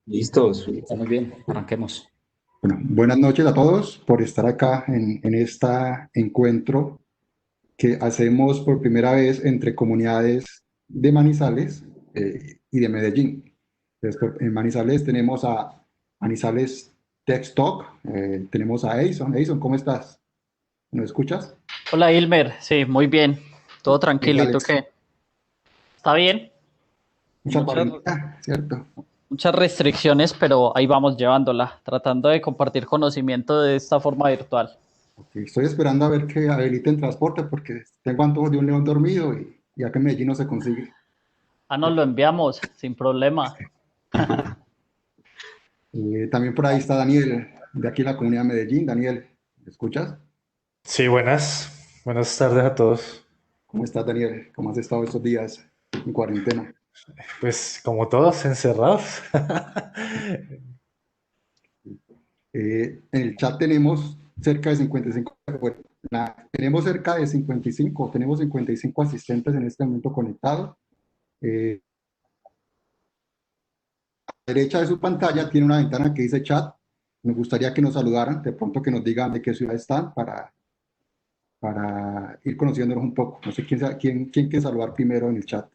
Listos, está muy bien, arranquemos. Bueno, buenas noches a todos por estar acá en este encuentro que hacemos por primera vez entre comunidades de Manizales y de Medellín. En Manizales tenemos a Manizales Tech Talk, tenemos a Edison. Edison, ¿cómo estás? ¿Nos escuchas? Hola Ilmer, sí, muy bien, todo tranquilo. ¿Y tú Manizales, qué? ¿Está bien? mucha Muchas, cuarentena, ¿cierto? muchas restricciones, pero ahí vamos llevándola, tratando de compartir conocimiento de esta forma virtual. Ok, estoy esperando a ver que habiliten transporte porque tengo antojos de un león dormido y acá en Medellín no se consigue. Ah, nos lo enviamos, sin problema. También por ahí está Daniel, de aquí en la comunidad de Medellín. Daniel, ¿me escuchas? Sí, buenas. Buenas tardes a todos. ¿Cómo estás, Daniel? ¿Cómo has estado estos días en cuarentena? Pues como todos, encerrados. En el chat tenemos cerca de 55, bueno, tenemos 55 asistentes en este momento conectados. Eh, a la derecha de su pantalla tiene una ventana que dice chat. Me gustaría que nos saludaran, de pronto que nos digan de qué ciudad están para ir conociéndonos un poco. No sé quién quiere saludar primero en el chat.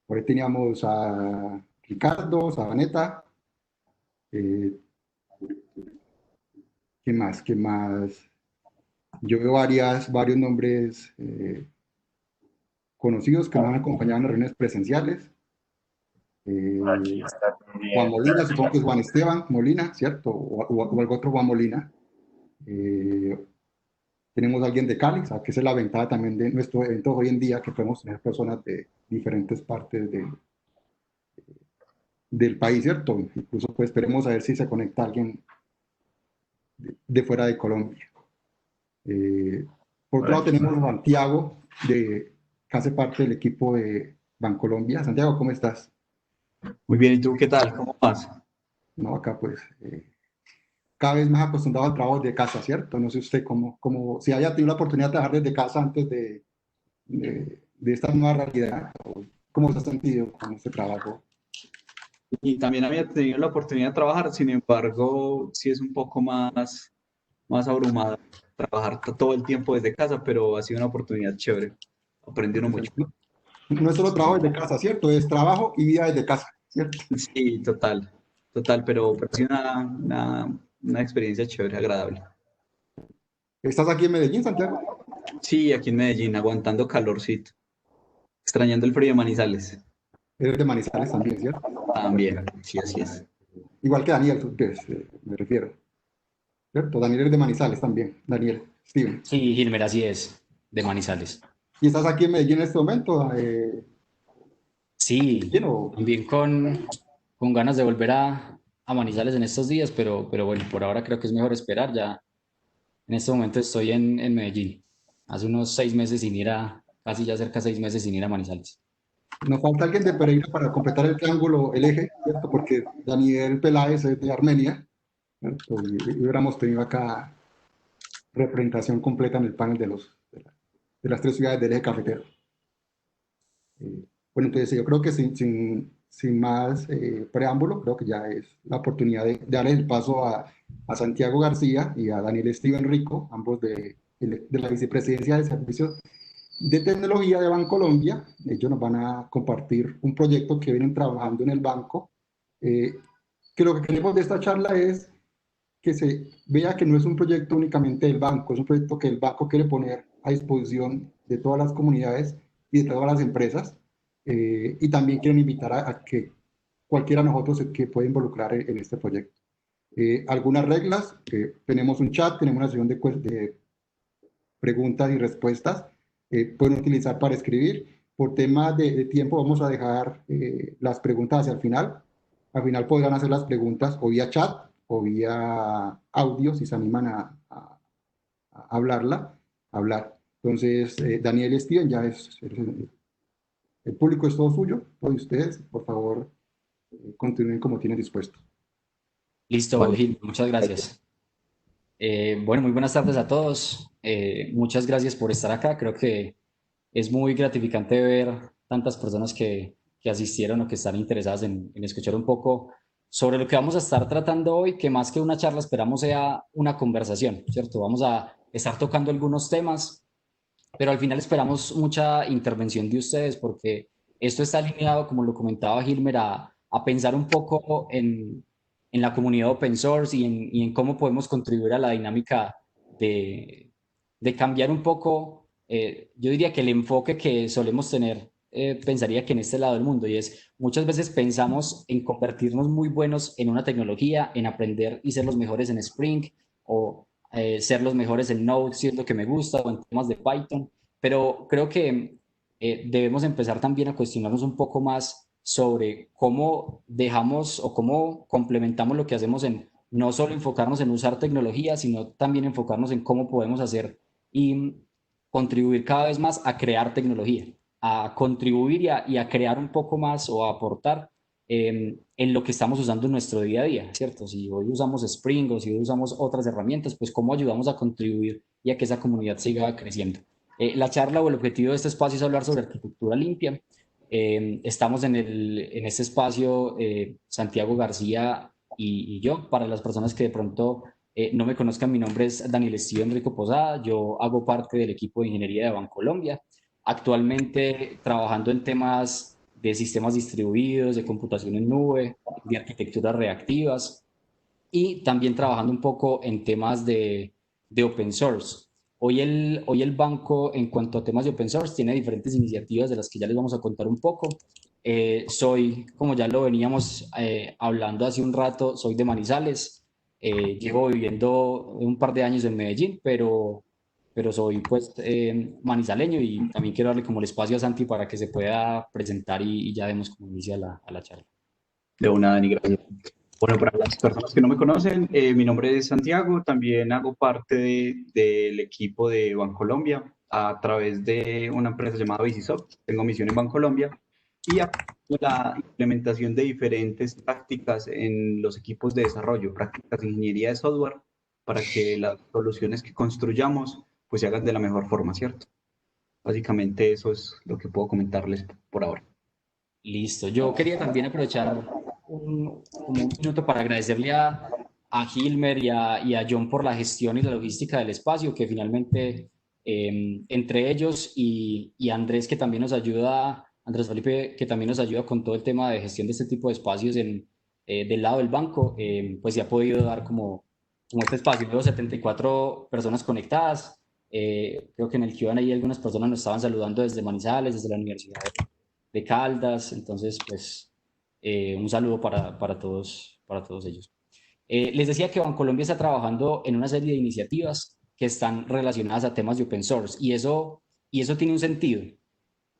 Por ahí teníamos a Ricardo, Sabaneta, eh, ¿qué más? ¿Qué más? Yo veo varios nombres conocidos que nos han acompañado en las reuniones presenciales. Aquí Eh, está Juan también. Molina, supongo que es Juan Esteban Molina, ¿cierto? O algún otro Juan Molina. Eh, Tenemos a alguien de Cali, o sea, que esa es la ventaja también de nuestros eventos hoy en día, que podemos tener personas de diferentes partes del país, ¿cierto? Incluso pues esperemos a ver si se conecta alguien de fuera de Colombia. Eh, por Por otro lado aquí. tenemos a Santiago, que hace parte del equipo de Bancolombia. Santiago, ¿cómo estás? Muy bien, ¿y tú qué tal? ¿Cómo vas? No, acá pues cada vez más acostumbrado al trabajo de casa, ¿cierto? No sé usted si haya tenido la oportunidad de trabajar desde casa antes de esta nueva realidad, ¿cómo se ha sentido con este trabajo? Y también había tenido la oportunidad de trabajar, sin embargo, sí es un poco más abrumador trabajar todo el tiempo desde casa, pero ha sido una oportunidad chévere. Aprendí uno Pues, mucho. no es solo trabajo desde casa, ¿cierto? Es trabajo y vida desde casa, ¿cierto? Sí, total, pero ha sido una experiencia chévere, agradable. ¿Estás aquí en Medellín, Santiago? Sí, aquí en Medellín, aguantando calorcito, extrañando el frío de Manizales. Eres de Manizales también, ¿cierto? También, sí, así es. Igual que Daniel, pues, me refiero, ¿cierto? Daniel es de Manizales también, Daniel, Steven. Sí, Gilmer, así es, de Manizales. ¿Y estás aquí en Medellín en este momento? Sí, ¿Quién o también con ganas de volver a Manizales en estos días, pero bueno, por ahora creo que es mejor esperar. Ya en este momento estoy en Medellín. Hace unos 6 meses sin ir casi ya cerca de 6 meses sin ir a Manizales. nos falta alguien de Pereira para completar el triángulo, el eje, ¿cierto? Porque Daniel Peláez es de Armenia, ¿cierto? Y hubiéramos tenido acá representación completa en el panel de las tres ciudades del eje cafetero. Bueno, entonces yo creo que sin más preámbulo, creo que ya es la oportunidad de darle el paso a Santiago García y a Daniel Steven Rico, ambos de la Vicepresidencia de Servicios de Tecnología de Bancolombia. Ellos nos van a compartir un proyecto que vienen trabajando en el banco, eh, que lo que queremos de esta charla es que se vea que no es un proyecto únicamente del banco, es un proyecto que el banco quiere poner a disposición de todas las comunidades y de todas las empresas, y también quieren invitar a que cualquiera de nosotros que pueda involucrar en este proyecto. Algunas reglas, tenemos un chat, tenemos una sesión de preguntas y respuestas, pueden utilizar para escribir. Por temas de tiempo vamos a dejar las preguntas hacia el final. Al final podrán hacer las preguntas o vía chat o vía audio si se animan a hablar. Entonces, Daniel y Steven, el público es todo suyo, todos ustedes, por favor, continúen como tienen dispuesto. Listo, Vale. Gil, muchas gracias. Bueno, muy buenas tardes a todos. Muchas gracias por estar acá. Creo que es muy gratificante ver tantas personas que asistieron o que están interesadas en escuchar un poco sobre lo que vamos a estar tratando hoy, que más que una charla esperamos sea una conversación, ¿cierto? Vamos a estar tocando algunos temas, pero al final esperamos mucha intervención de ustedes porque esto está alineado, como lo comentaba Gilmer, a pensar un poco en la comunidad open source y en cómo podemos contribuir a la dinámica de, de cambiar un poco, yo diría que el enfoque que solemos tener, pensaría que en este lado del mundo, y es muchas veces pensamos en convertirnos muy buenos en una tecnología, en aprender y ser los mejores en Spring o ser los mejores en Node, si es lo que me gusta, o en temas de Python, pero creo que debemos empezar también a cuestionarnos un poco más sobre cómo dejamos o cómo complementamos lo que hacemos en no solo enfocarnos en usar tecnología, sino también enfocarnos en cómo podemos hacer y contribuir cada vez más a crear tecnología, a contribuir y a crear un poco más o a aportar en lo que estamos usando en nuestro día a día, ¿cierto? Si hoy usamos Spring o si hoy usamos otras herramientas, pues cómo ayudamos a contribuir y a que esa comunidad siga creciendo. La charla o el objetivo de este espacio es hablar sobre arquitectura limpia. Estamos en este espacio, Santiago García y yo. Para las personas que de pronto no me conozcan, mi nombre es Daniel Steven Enrico Posada. Yo hago parte del equipo de ingeniería de Bancolombia. Actualmente trabajando en temas de sistemas distribuidos, de computación en nube, de arquitecturas reactivas y también trabajando un poco en temas de open source. Hoy el banco, en cuanto a temas de open source, tiene diferentes iniciativas de las que ya les vamos a contar un poco. Soy, como ya lo veníamos hablando hace un rato, soy de Manizales. Llevo viviendo un par de años en Medellín, pero soy pues manizaleño y también quiero darle como el espacio a Santi para que se pueda presentar y ya vemos cómo inicia a la charla. De una, Dani, gracias. Bueno, para las personas que no me conocen, mi nombre es Santiago, también hago parte del equipo de Bancolombia a través de una empresa llamada Bicisoft. Tengo misión en Bancolombia y apoyo la implementación de diferentes prácticas en los equipos de desarrollo, prácticas de ingeniería de software, para que las soluciones que construyamos pues se hagan de la mejor forma, ¿cierto? Básicamente eso es lo que puedo comentarles por ahora. Listo. Yo quería también aprovechar como un minuto para agradecerle a Gilmer y a John por la gestión y la logística del espacio, que finalmente entre ellos y Andrés, que también nos ayuda, Andrés Felipe, que también nos ayuda con todo el tema de gestión de este tipo de espacios del lado del banco, pues se ha podido dar como este espacio. Veo 74 personas conectadas. Creo que en el Q&A algunas personas nos estaban saludando desde Manizales, desde la Universidad de Caldas, entonces pues un saludo para todos ellos. Les decía que Bancolombia está trabajando en una serie de iniciativas que están relacionadas a temas de open source y eso tiene un sentido.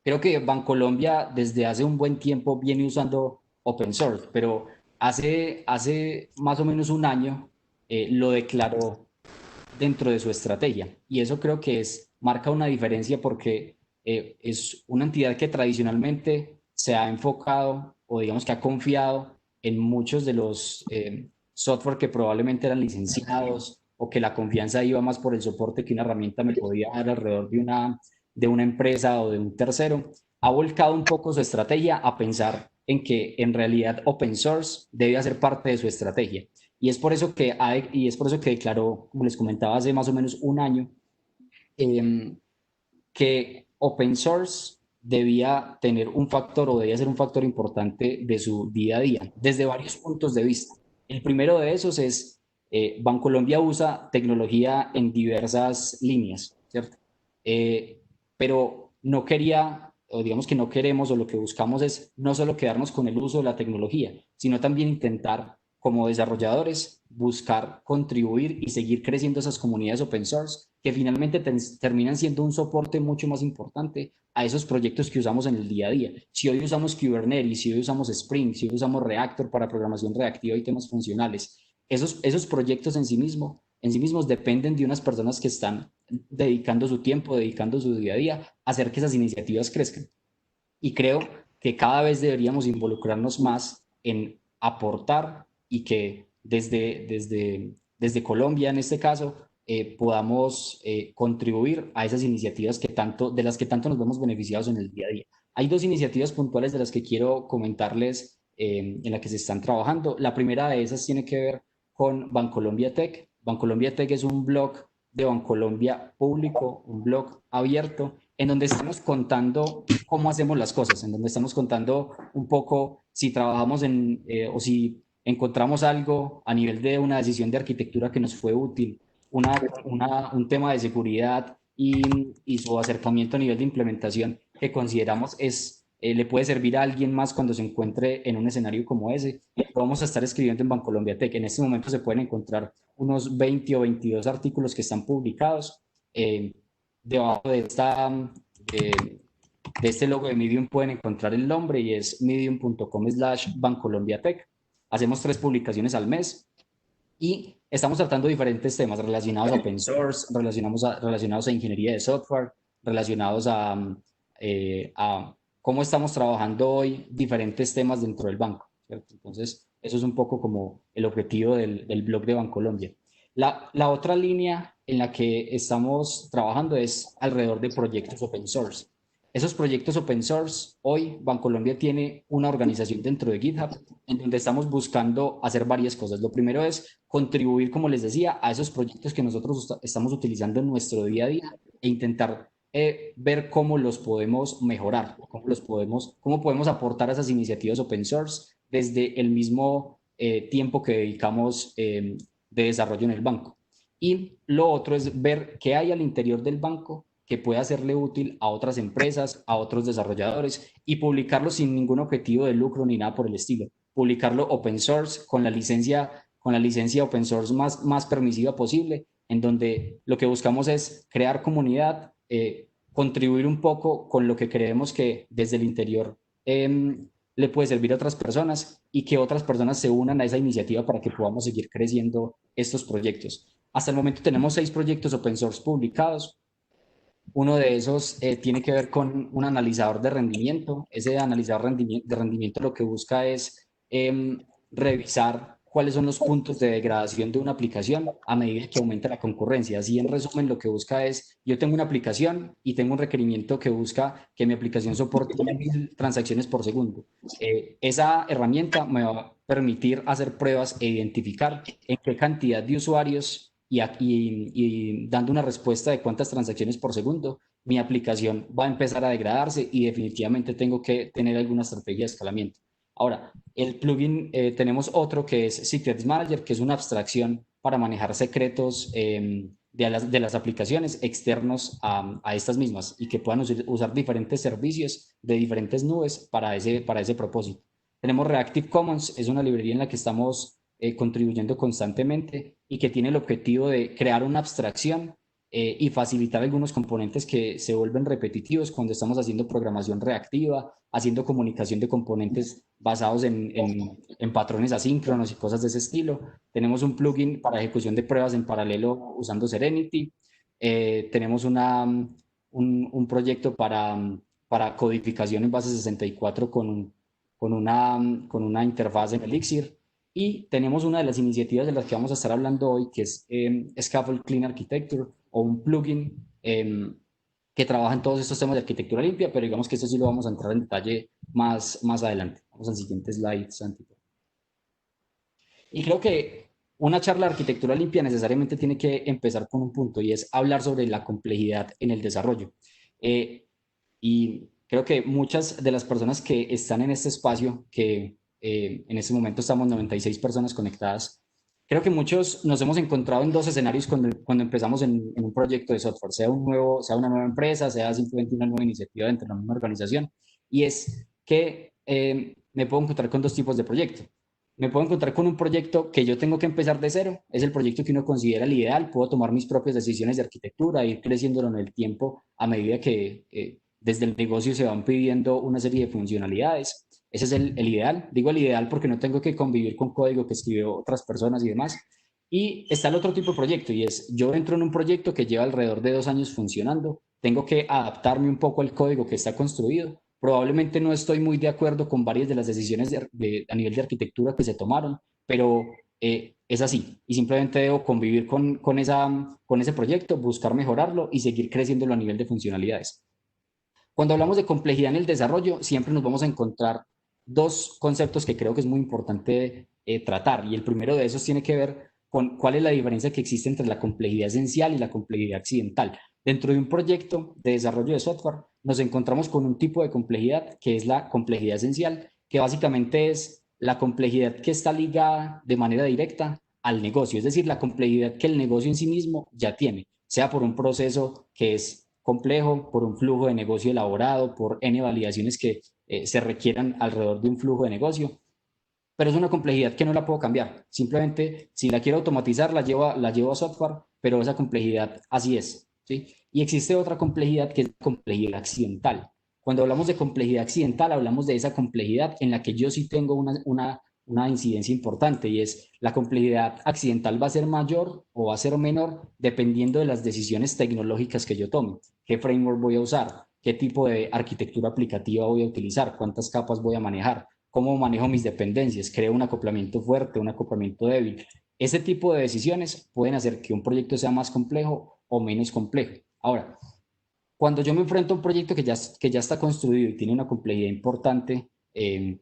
Creo que Bancolombia desde hace un buen tiempo viene usando open source, pero hace más o menos un año lo declaró dentro de su estrategia. Y eso creo que marca una diferencia porque es una entidad que tradicionalmente se ha enfocado o digamos que ha confiado en muchos de los software que probablemente eran licenciados o que la confianza iba más por el soporte que una herramienta me podía dar alrededor de una empresa o de un tercero. Ha volcado un poco su estrategia a pensar en que en realidad open source debe hacer parte de su estrategia. Y es por eso que declaró, como les comentaba, hace más o menos un año, eh, que open source debía tener un factor o debía ser un factor importante de su día a día, desde varios puntos de vista. El primero de esos es, Bancolombia usa tecnología en diversas líneas, ¿cierto? Pero no quería, o digamos que no queremos, o lo que buscamos es no solo quedarnos con el uso de la tecnología, sino también intentar, como desarrolladores, buscar contribuir y seguir creciendo esas comunidades open source que finalmente terminan siendo un soporte mucho más importante a esos proyectos que usamos en el día a día. Si hoy usamos Kubernetes, si hoy usamos Spring, si hoy usamos Reactor para programación reactiva y temas funcionales, esos proyectos en sí mismos dependen de unas personas que están dedicando su tiempo, dedicando su día a día a hacer que esas iniciativas crezcan. Y creo que cada vez deberíamos involucrarnos más en aportar y que desde Colombia, en este caso, podamos contribuir a esas iniciativas de las que tanto nos vemos beneficiados en el día a día. Hay dos iniciativas puntuales de las que quiero comentarles en la que se están trabajando. La primera de esas tiene que ver con Bancolombia Tech. Bancolombia Tech es un blog de Bancolombia público, un blog abierto, en donde estamos contando cómo hacemos las cosas, en donde estamos contando un poco si trabajamos o si encontramos algo a nivel de una decisión de arquitectura que nos fue útil, un tema de seguridad y su acercamiento a nivel de implementación que consideramos le puede servir a alguien más cuando se encuentre en un escenario como ese. Lo vamos a estar escribiendo en Bancolombia Tech. En este momento se pueden encontrar unos 20 o 22 artículos que están publicados. Debajo de este logo de Medium pueden encontrar el nombre y es medium.com/BancolombiaTech. Hacemos 3 publicaciones al mes y estamos tratando diferentes temas relacionados a open source, relacionados a ingeniería de software, relacionados a cómo estamos trabajando hoy diferentes temas dentro del banco, ¿cierto? Entonces, eso es un poco como el objetivo del blog de Bancolombia. La otra línea en la que estamos trabajando es alrededor de proyectos open source. Esos proyectos open source, hoy Bancolombia tiene una organización dentro de GitHub en donde estamos buscando hacer varias cosas. Lo primero es contribuir, como les decía, a esos proyectos que nosotros estamos utilizando en nuestro día a día e intentar ver cómo los podemos mejorar, cómo podemos aportar a esas iniciativas open source desde el mismo tiempo que dedicamos de desarrollo en el banco. Y lo otro es ver qué hay al interior del banco que pueda serle útil a otras empresas, a otros desarrolladores y publicarlo sin ningún objetivo de lucro ni nada por el estilo. Publicarlo open source con la licencia open source más permisiva posible, en donde lo que buscamos es crear comunidad, contribuir un poco con lo que creemos que desde el interior le puede servir a otras personas y que otras personas se unan a esa iniciativa para que podamos seguir creciendo estos proyectos. Hasta el momento tenemos 6 proyectos open source publicados. Uno de esos tiene que ver con un analizador de rendimiento. Ese analizador de rendimiento lo que busca es revisar cuáles son los puntos de degradación de una aplicación a medida que aumenta la concurrencia. Así, en resumen, lo que busca es, yo tengo una aplicación y tengo un requerimiento que busca que mi aplicación soporte 1000 transacciones por segundo. Esa herramienta me va a permitir hacer pruebas e identificar en qué cantidad de usuarios y dando una respuesta de cuántas transacciones por segundo, mi aplicación va a empezar a degradarse y definitivamente tengo que tener alguna estrategia de escalamiento. Ahora, el plugin, tenemos otro que es Secrets Manager, que es una abstracción para manejar secretos de las aplicaciones externos a estas mismas y que puedan usar diferentes servicios de diferentes nubes para ese propósito. Tenemos Reactive Commons, es una librería en la que estamos contribuyendo constantemente y que tiene el objetivo de crear una abstracción y facilitar algunos componentes que se vuelven repetitivos cuando estamos haciendo programación reactiva, haciendo comunicación de componentes basados en patrones asíncronos y cosas de ese estilo. Tenemos un plugin para ejecución de pruebas en paralelo usando Serenity. Tenemos un proyecto para codificación en base 64 con una interfaz en Elixir. Y tenemos una de las iniciativas de las que vamos a estar hablando hoy, que es Scaffold Clean Architecture, o un plugin que trabaja en todos estos temas de arquitectura limpia, pero digamos que esto sí lo vamos a entrar en detalle más adelante. Vamos al siguiente slide, Santi. Y creo que una charla de arquitectura limpia necesariamente tiene que empezar con un punto, y es hablar sobre la complejidad en el desarrollo. Y creo que muchas de las personas que están en este espacio, que en este momento estamos 96 personas conectadas, creo que muchos nos hemos encontrado en 2 escenarios cuando empezamos en un proyecto de software, sea una nueva empresa, sea simplemente una nueva iniciativa dentro de la misma organización, y es que me puedo encontrar con 2 tipos de proyecto. Me puedo encontrar con un proyecto que yo tengo que empezar de cero, es el proyecto que uno considera el ideal, puedo tomar mis propias decisiones de arquitectura, ir creciéndolo en el tiempo a medida que desde el negocio se van pidiendo una serie de funcionalidades. Ese es el ideal. Digo el ideal porque no tengo que convivir con código que escribió otras personas y demás. Y está el otro tipo de proyecto, y es, yo entro en un proyecto que lleva alrededor de 2 años funcionando, tengo que adaptarme un poco al código que está construido. Probablemente no estoy muy de acuerdo con varias de las decisiones a nivel de arquitectura que se tomaron, pero es así. Y simplemente debo convivir con ese proyecto, buscar mejorarlo y seguir creciéndolo a nivel de funcionalidades. Cuando hablamos de complejidad en el desarrollo, siempre nos vamos a encontrar dos conceptos que creo que es muy importante tratar, y el primero de esos tiene que ver con cuál es la diferencia que existe entre la complejidad esencial y la complejidad accidental. Dentro de un proyecto de desarrollo de software nos encontramos con un tipo de complejidad que es la complejidad esencial, que básicamente es la complejidad que está ligada de manera directa al negocio, es decir, la complejidad que el negocio en sí mismo ya tiene, sea por un proceso que es complejo, por un flujo de negocio elaborado, por N validaciones que se requieran alrededor de un flujo de negocio, pero es una complejidad que no la puedo cambiar. Simplemente, si la quiero automatizar, la llevo a software, pero esa complejidad así es, ¿sí? Y existe otra complejidad que es la complejidad accidental. Cuando hablamos de complejidad accidental, hablamos de esa complejidad en la que yo sí tengo una incidencia importante, y es la complejidad accidental va a ser mayor o va a ser menor dependiendo de las decisiones tecnológicas que yo tome. ¿Qué framework voy a usar? ¿Qué tipo de arquitectura aplicativa voy a utilizar? ¿Cuántas capas voy a manejar? ¿Cómo manejo mis dependencias? ¿Creo un acoplamiento fuerte, un acoplamiento débil? Ese tipo de decisiones pueden hacer que un proyecto sea más complejo o menos complejo. Ahora, cuando yo me enfrento a un proyecto que ya está construido y tiene una complejidad importante, y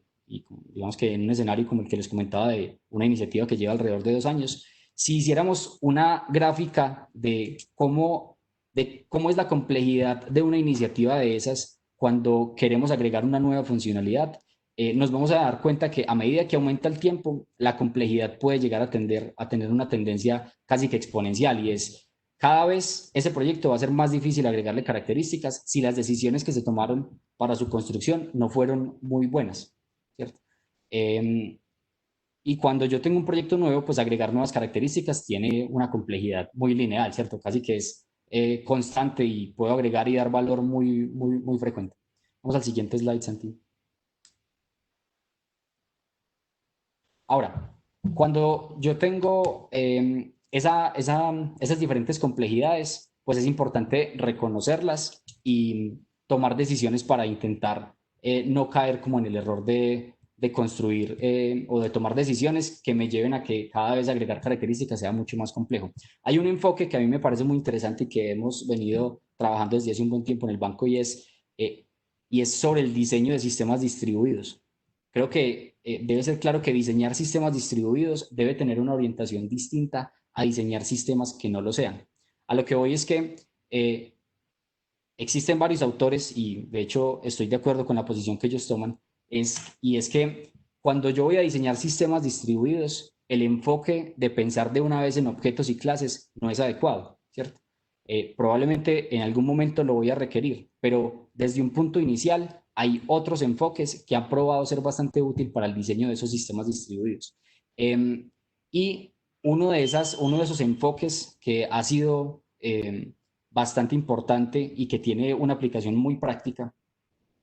digamos que en un escenario como el que les comentaba de una iniciativa que lleva alrededor de 2 años, si hiciéramos una gráfica de cómo es la complejidad de una iniciativa de esas cuando queremos agregar una nueva funcionalidad, nos vamos a dar cuenta que a medida que aumenta el tiempo, la complejidad puede llegar a tener una tendencia casi que exponencial, y es cada vez ese proyecto va a ser más difícil agregarle características si las decisiones que se tomaron para su construcción no fueron muy buenas, ¿cierto? Eh, y cuando yo tengo un proyecto nuevo, pues agregar nuevas características tiene una complejidad muy lineal, ¿cierto? Casi que es constante, y puedo agregar y dar valor muy frecuente. Vamos al siguiente slide, Santi. Ahora, cuando yo tengo esas diferentes complejidades, pues es importante reconocerlas y tomar decisiones para intentar no caer como en el error de construir o de tomar decisiones que me lleven a que cada vez agregar características sea mucho más complejo. Hay un enfoque que a mí me parece muy interesante y que hemos venido trabajando desde hace un buen tiempo en el banco, eh, y es sobre el diseño de sistemas distribuidos. Creo que debe ser claro que diseñar sistemas distribuidos debe tener una orientación distinta a diseñar sistemas que no lo sean. A lo que voy es que existen varios autores, y de hecho estoy de acuerdo con la posición que ellos toman, y es que cuando yo voy a diseñar sistemas distribuidos, el enfoque de pensar de una vez en objetos y clases no es adecuado, ¿cierto? Probablemente en algún momento lo voy a requerir, pero desde un punto inicial hay otros enfoques que han probado ser bastante útil para el diseño de esos sistemas distribuidos. Y uno de esos enfoques que ha sido bastante importante y que tiene una aplicación muy práctica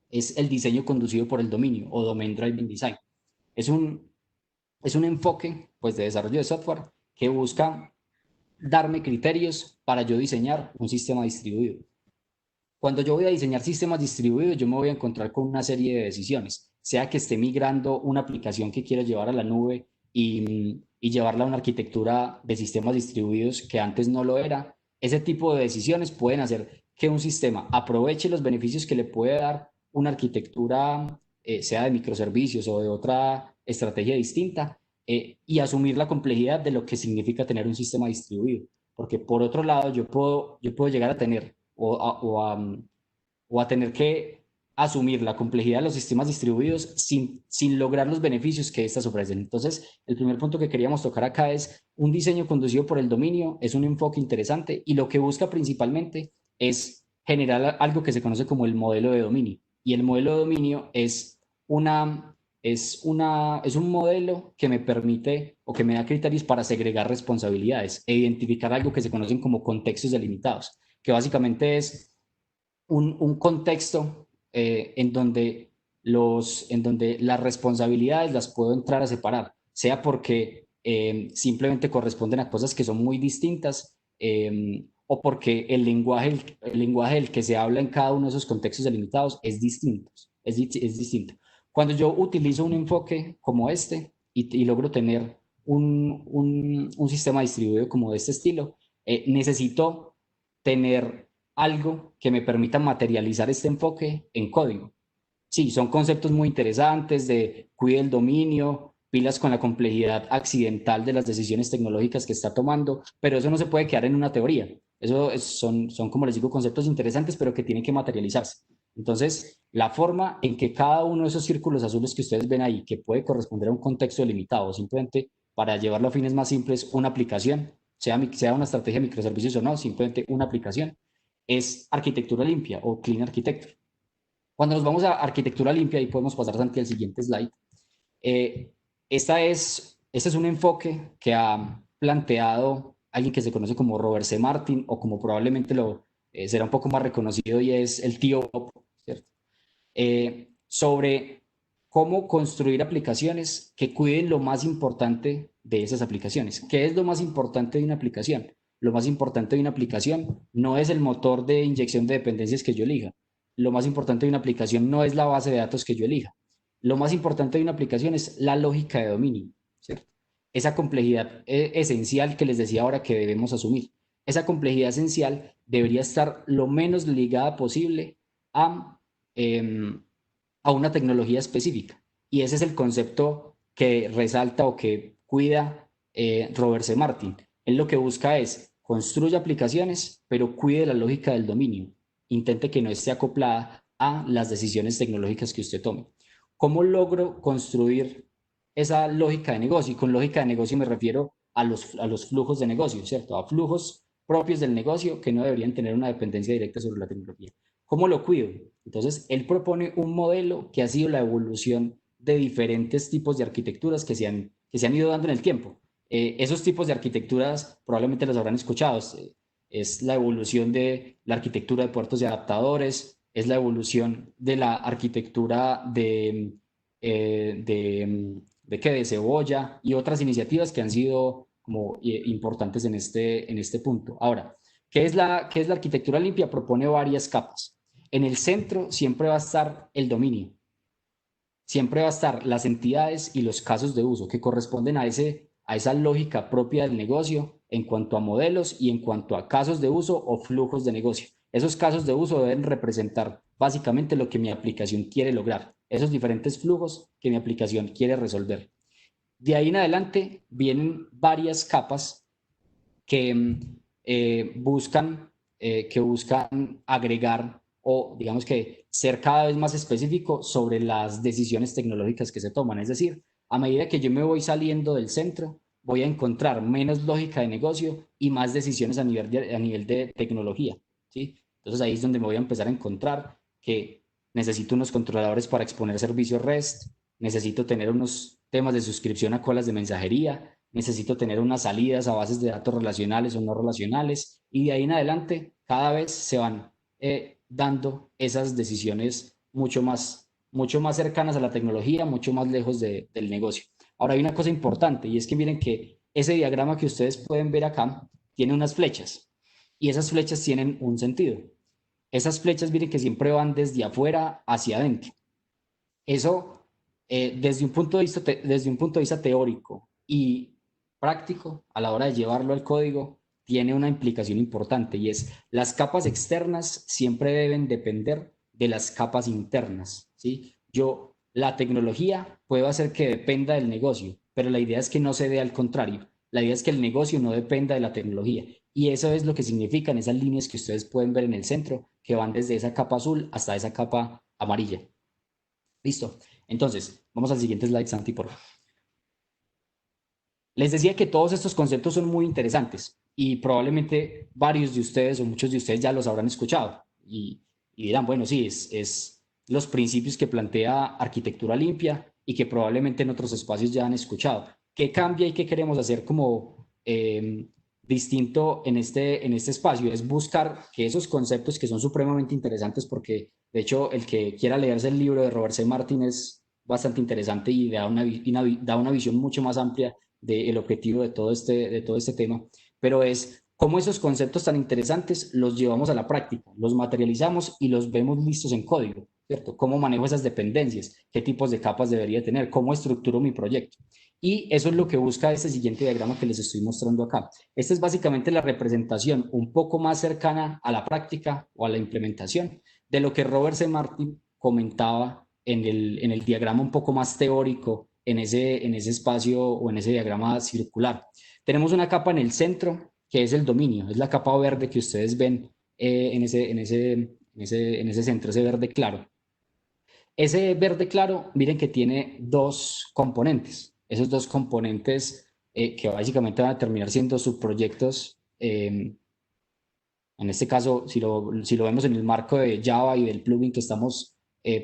es el diseño conducido por el dominio, o Domain Driven Design. Es un, es un enfoque, pues, de desarrollo de software que busca darme criterios para yo diseñar un sistema distribuido. Cuando yo voy a diseñar sistemas distribuidos, yo me voy a encontrar con una serie de decisiones, sea que esté migrando una aplicación que quiero llevar a la nube y llevarla a una arquitectura de sistemas distribuidos que antes no lo era. Ese tipo de decisiones pueden hacer que un sistema aproveche los beneficios que le puede dar una arquitectura, sea de microservicios o de otra estrategia distinta, y asumir la complejidad de lo que significa tener un sistema distribuido. Porque por otro lado, yo puedo llegar a tener o a tener que asumir la complejidad de los sistemas distribuidos sin lograr los beneficios que éstas ofrecen. Entonces, el primer punto que queríamos tocar acá es un diseño conducido por el dominio, es un enfoque interesante, y lo que busca principalmente es generar algo que se conoce como el modelo de dominio. Y el modelo de dominio es un modelo que me permite o que me da criterios para segregar responsabilidades e identificar algo que se conocen como contextos delimitados, que básicamente es un contexto en donde las responsabilidades las puedo entrar a separar, sea porque simplemente corresponden a cosas que son muy distintas, o porque el lenguaje del que se habla en cada uno de esos contextos delimitados es distinto. Es distinto. Cuando yo utilizo un enfoque como este y logro tener un sistema distribuido como de este estilo, necesito tener algo que me permita materializar este enfoque en código. sí, son conceptos muy interesantes de cuide el dominio, pilas con la complejidad accidental de las decisiones tecnológicas que está tomando, pero eso no se puede quedar en una teoría. Son, como les digo, conceptos interesantes, pero que tienen que materializarse. Entonces, la forma en que cada uno de esos círculos azules que ustedes ven ahí, que puede corresponder a un contexto delimitado, simplemente para llevarlo a fines más simples, una aplicación, sea una estrategia de microservicios o no, simplemente una aplicación, es arquitectura limpia o clean architecture. Cuando nos vamos a arquitectura limpia, y podemos pasar, Santi, al siguiente slide, eh, este es un enfoque que ha planteado alguien que se conoce como Robert C. Martin, o como probablemente será un poco más reconocido, y es el tío Bob, ¿cierto? Sobre cómo construir aplicaciones que cuiden lo más importante de esas aplicaciones. ¿Qué es lo más importante de una aplicación? Lo más importante de una aplicación no es el motor de inyección de dependencias que yo elija. Lo más importante de una aplicación no es la base de datos que yo elija. Lo más importante de una aplicación es la lógica de dominio, ¿cierto? Esa complejidad esencial que les decía ahora que debemos asumir. Esa complejidad esencial debería estar lo menos ligada posible a a una tecnología específica. Y ese es el concepto que resalta o que cuida Robert C. Martin. Él lo que busca es construye aplicaciones, pero cuide la lógica del dominio. Intente que no esté acoplada a las decisiones tecnológicas que usted tome. ¿Cómo logro construir esa lógica de negocio? Y con lógica de negocio me refiero a los flujos de negocio, ¿cierto? A flujos propios del negocio que no deberían tener una dependencia directa sobre la tecnología. ¿Cómo lo cuido? Entonces, él propone un modelo que ha sido la evolución de diferentes tipos de arquitecturas que se han ido dando en el tiempo. Esos tipos de arquitecturas probablemente los habrán escuchado. Es la evolución de la arquitectura de puertos y adaptadores, es la evolución de la arquitectura de cebolla y otras iniciativas que han sido como importantes en este punto. Ahora, qué es la arquitectura limpia? Propone varias capas. En el centro siempre va a estar el dominio, siempre va a estar las entidades y los casos de uso que corresponden a esa lógica propia del negocio en cuanto a modelos y en cuanto a casos de uso o flujos de negocio. Esos casos de uso deben representar básicamente lo que mi aplicación quiere lograr, esos diferentes flujos que mi aplicación quiere resolver. De ahí en adelante vienen varias capas que, que buscan agregar o digamos que ser cada vez más específico sobre las decisiones tecnológicas que se toman. Es decir, a medida que yo me voy saliendo del centro, voy a encontrar menos lógica de negocio y más decisiones a nivel de tecnología, ¿sí? Entonces ahí es donde me voy a empezar a encontrar que necesito unos controladores para exponer servicios REST, necesito tener unos temas de suscripción a colas de mensajería, necesito tener unas salidas a bases de datos relacionales o no relacionales, y de ahí en adelante cada vez se van dando esas decisiones mucho más cercanas a la tecnología, mucho más lejos del negocio. Ahora hay una cosa importante, y es que miren que ese diagrama que ustedes pueden ver acá tiene unas flechas, y esas flechas tienen un sentido. Esas flechas miren que siempre van desde afuera hacia adentro. Eso, desde un punto de vista teórico y práctico, a la hora de llevarlo al código, tiene una implicación importante, y es las capas externas siempre deben depender de las capas internas, ¿sí? La tecnología puede hacer que dependa del negocio, pero la idea es que no se dé al contrario. La idea es que el negocio no dependa de la tecnología. Y eso es lo que significan esas líneas que ustedes pueden ver en el centro, que van desde esa capa azul hasta esa capa amarilla. Listo. Entonces, vamos al siguiente slide, Santi, por favor. Les decía que todos estos conceptos son muy interesantes y probablemente varios de ustedes o muchos de ustedes ya los habrán escuchado y dirán, bueno, sí, es los principios que plantea arquitectura limpia y que probablemente en otros espacios ya han escuchado. ¿Qué cambia y qué queremos hacer como distinto en este espacio? Es buscar que esos conceptos que son supremamente interesantes, porque de hecho el que quiera leerse el libro de Robert C. Martin es bastante interesante y da una visión mucho más amplia del objetivo de todo este tema, pero es cómo esos conceptos tan interesantes los llevamos a la práctica, los materializamos y los vemos listos en código, ¿cierto? ¿Cómo manejo esas dependencias? ¿Qué tipos de capas debería tener? ¿Cómo estructuro mi proyecto? Y eso es lo que busca este siguiente diagrama que les estoy mostrando acá. Esta es básicamente la representación un poco más cercana a la práctica o a la implementación de lo que Robert C. Martin comentaba en el diagrama un poco más teórico, en ese espacio o en ese diagrama circular. Tenemos una capa en el centro que es el dominio, es la capa verde que ustedes ven en ese centro, ese verde claro. Ese verde claro, miren que tiene dos componentes. Esos dos componentes que básicamente van a terminar siendo subproyectos. En este caso, si lo vemos en el marco de Java y del plugin que estamos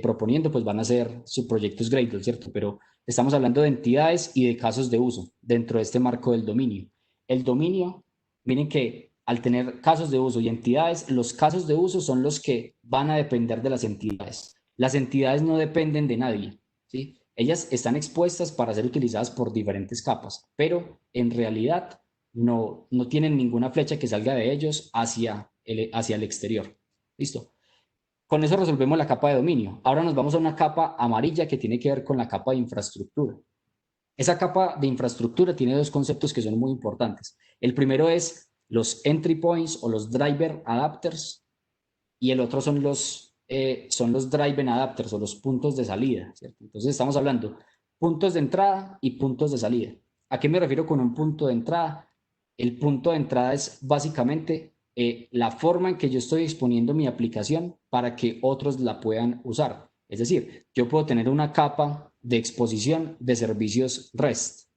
proponiendo, pues van a ser subproyectos Gradle, ¿cierto? Pero estamos hablando de entidades y de casos de uso dentro de este marco del dominio. El dominio, miren que al tener casos de uso y entidades, los casos de uso son los que van a depender de las entidades. Las entidades no dependen de nadie, ¿sí? Ellas están expuestas para ser utilizadas por diferentes capas, pero en realidad no tienen ninguna flecha que salga de ellos hacia el exterior. ¿Listo? Con eso resolvemos la capa de dominio. Ahora nos vamos a una capa amarilla que tiene que ver con la capa de infraestructura. Esa capa de infraestructura tiene dos conceptos que son muy importantes. El primero es los entry points o los driver adapters y el otro son los driven adapters o los puntos de salida, ¿cierto? Entonces estamos hablando puntos de entrada y puntos de salida. ¿A qué me refiero con un punto de entrada? El punto de entrada es básicamente la forma en que yo estoy exponiendo mi aplicación para que otros la puedan usar. Es decir, yo puedo tener una capa de exposición de servicios REST.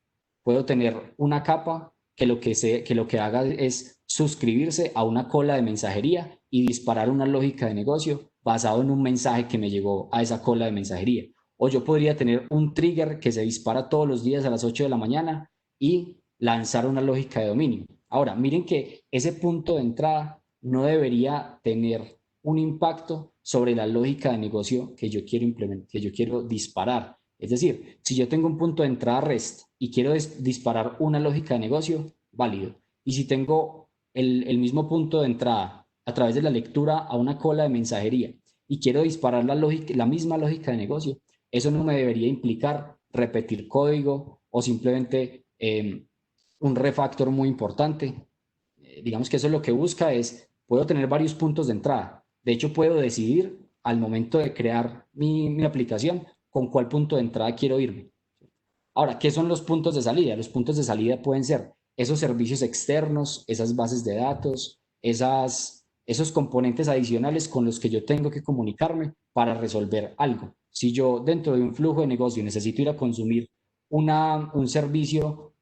Puedo tener una capa que lo que haga es suscribirse a una cola de mensajería y disparar una lógica de negocio basado en un mensaje que me llegó a esa cola de mensajería. O yo podría tener un trigger que se dispara todos los días a las 8 de la mañana y lanzar una lógica de dominio. Ahora, miren que ese punto de entrada no debería tener un impacto sobre la lógica de negocio que yo quiero implementar, que yo quiero disparar. Es decir, si yo tengo un punto de entrada REST y quiero disparar una lógica de negocio, válido. Y si tengo el mismo punto de entrada a través de la lectura a una cola de mensajería y quiero disparar la misma lógica de negocio, eso no me debería implicar repetir código o simplemente un refactor muy importante. Digamos que eso lo que busca es, puedo tener varios puntos de entrada. De hecho, puedo decidir al momento de crear mi aplicación con cuál punto de entrada quiero irme. Ahora, ¿qué son los puntos de salida? Los puntos de salida pueden ser esos servicios externos, esas bases de datos, esos componentes adicionales con los que yo tengo que comunicarme para resolver algo. Si yo dentro de un flujo de negocio necesito ir a consumir un servicio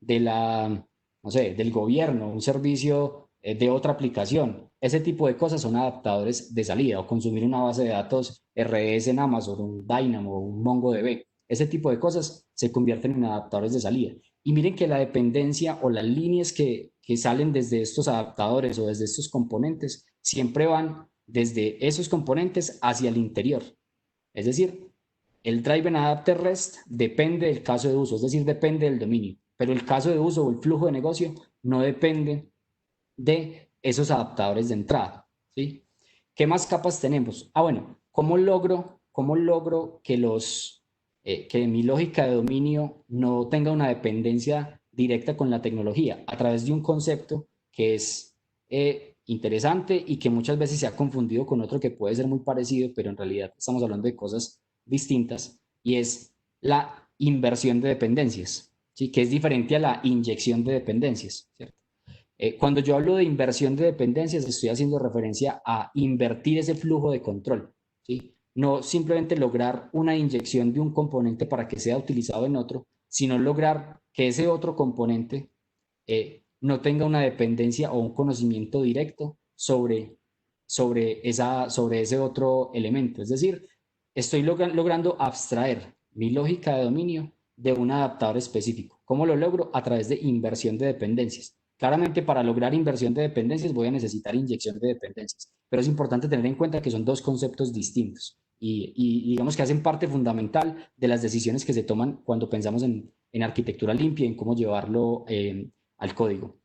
no sé, del gobierno, un servicio de otra aplicación, ese tipo de cosas son adaptadores de salida, o consumir una base de datos RDS en Amazon, un Dynamo, un MongoDB. Ese tipo de cosas se convierten en adaptadores de salida. Y miren que la dependencia o las líneas que salen desde estos adaptadores o desde estos componentes siempre van desde esos componentes hacia el interior. Es decir, el Driven Adapter REST depende del caso de uso, es decir, depende del dominio, pero el caso de uso o el flujo de negocio no depende de esos adaptadores de entrada, ¿sí? ¿Qué más capas tenemos? Bueno, ¿cómo logro que mi lógica de dominio no tenga una dependencia directa con la tecnología? A través de un concepto que es interesante y que muchas veces se ha confundido con otro que puede ser muy parecido, pero en realidad estamos hablando de cosas distintas, y es la inversión de dependencias, ¿sí? Que es diferente a la inyección de dependencias, ¿cierto? Cuando yo hablo de inversión de dependencias, estoy haciendo referencia a invertir ese flujo de control, ¿sí? No simplemente lograr una inyección de un componente para que sea utilizado en otro, sino lograr que ese otro componente no tenga una dependencia o un conocimiento directo sobre ese otro elemento. Es decir, estoy logrando abstraer mi lógica de dominio de un adaptador específico. ¿Cómo lo logro? A través de inversión de dependencias. Claramente, para lograr inversión de dependencias voy a necesitar inyección de dependencias, pero es importante tener en cuenta que son dos conceptos distintos y digamos que hacen parte fundamental de las decisiones que se toman cuando pensamos en arquitectura limpia y en cómo llevarlo al código.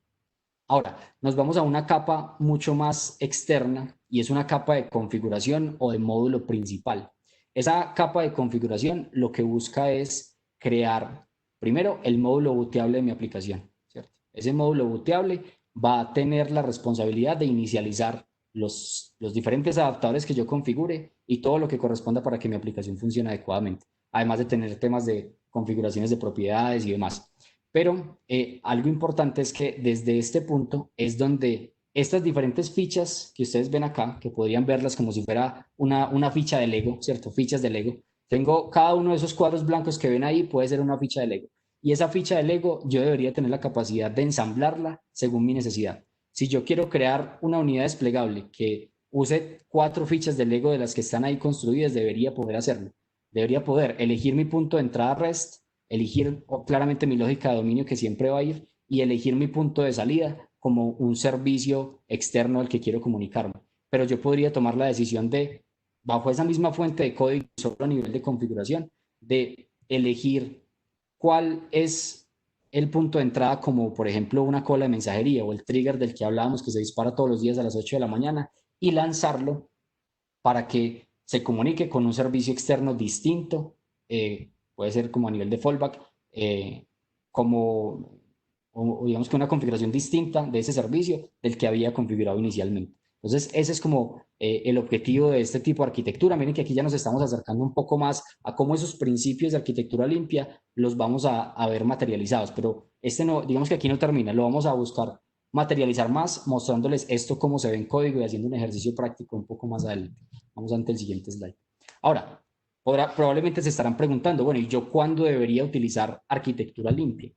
Ahora, nos vamos a una capa mucho más externa y es una capa de configuración o de módulo principal. Esa capa de configuración lo que busca es crear primero el módulo booteable de mi aplicación, ¿cierto? Ese módulo booteable va a tener la responsabilidad de inicializar los diferentes adaptadores que yo configure y todo lo que corresponda para que mi aplicación funcione adecuadamente, además de tener temas de configuraciones de propiedades y demás. Pero algo importante es que desde este punto es donde estas diferentes fichas que ustedes ven acá, que podrían verlas como si fuera una ficha de Lego, ¿cierto? Fichas de Lego. Tengo cada uno de esos cuadros blancos que ven ahí, puede ser una ficha de Lego. Y esa ficha de Lego yo debería tener la capacidad de ensamblarla según mi necesidad. Si yo quiero crear una unidad desplegable que use 4 fichas de Lego de las que están ahí construidas, debería poder hacerlo. Debería poder elegir mi punto de entrada REST, elegir claramente mi lógica de dominio que siempre va a ir y elegir mi punto de salida como un servicio externo al que quiero comunicarme. Pero yo podría tomar la decisión de, bajo esa misma fuente de código, solo a nivel de configuración, de elegir cuál es el punto de entrada, como por ejemplo una cola de mensajería o el trigger del que hablábamos que se dispara todos los días a las 8 de la mañana y lanzarlo para que se comunique con un servicio externo distinto, puede ser como a nivel de fallback, como o digamos que una configuración distinta de ese servicio del que había configurado inicialmente. Entonces, ese es como el objetivo de este tipo de arquitectura. Miren que aquí ya nos estamos acercando un poco más a cómo esos principios de arquitectura limpia los vamos a ver materializados, pero este no, digamos que aquí no termina, lo vamos a buscar materializar más, mostrándoles esto cómo se ve en código y haciendo un ejercicio práctico un poco más adelante. Vamos ante el siguiente slide. Ahora, probablemente se estarán preguntando, bueno, ¿y yo cuándo debería utilizar arquitectura limpia?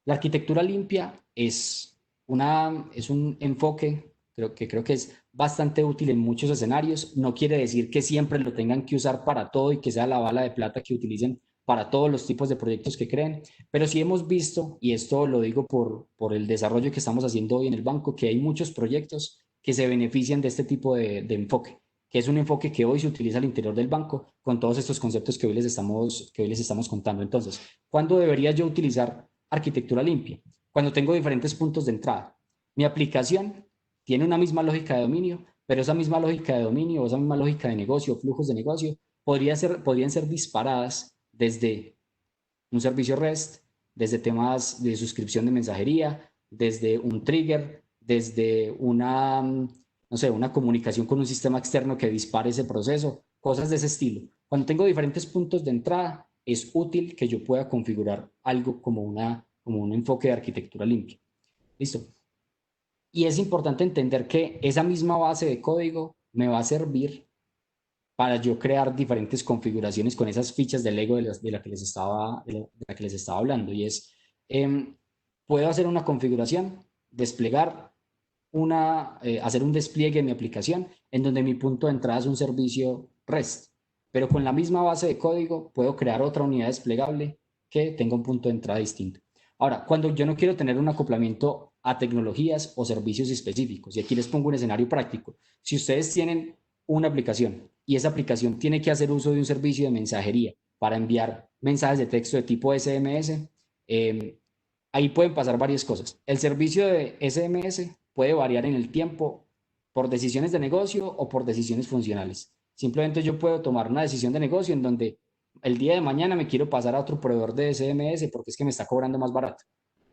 La arquitectura limpia es un enfoque creo que es bastante útil en muchos escenarios. No quiere decir que siempre lo tengan que usar para todo y que sea la bala de plata que utilicen para todos los tipos de proyectos que creen, pero sí hemos visto, y esto lo digo por el desarrollo que estamos haciendo hoy en el banco, que hay muchos proyectos que se benefician de este tipo de enfoque, que es un enfoque que hoy se utiliza al interior del banco con todos estos conceptos que hoy les estamos contando. Entonces, ¿cuándo debería yo utilizar arquitectura limpia? Cuando tengo diferentes puntos de entrada. Mi aplicación tiene una misma lógica de dominio, pero esa misma lógica de dominio o esa misma lógica de negocio, flujos de negocio, podrían ser disparadas desde un servicio REST, desde temas de suscripción de mensajería, desde un trigger, desde no sé, una comunicación con un sistema externo que dispare ese proceso, cosas de ese estilo. Cuando tengo diferentes puntos de entrada, es útil que yo pueda configurar algo como un enfoque de arquitectura limpia. ¿Listo? Y es importante entender que esa misma base de código me va a servir para yo crear diferentes configuraciones con esas fichas de Lego de la que les estaba hablando. Y es, puedo hacer una configuración, desplegar hacer un despliegue en mi aplicación en donde mi punto de entrada es un servicio REST, pero con la misma base de código puedo crear otra unidad desplegable que tenga un punto de entrada distinto. Ahora, cuando yo no quiero tener un acoplamiento a tecnologías o servicios específicos, y aquí les pongo un escenario práctico, si ustedes tienen una aplicación y esa aplicación tiene que hacer uso de un servicio de mensajería para enviar mensajes de texto de tipo SMS, ahí pueden pasar varias cosas. El servicio de SMS puede variar en el tiempo por decisiones de negocio o por decisiones funcionales. Simplemente yo puedo tomar una decisión de negocio en donde el día de mañana me quiero pasar a otro proveedor de SMS porque es que me está cobrando más barato.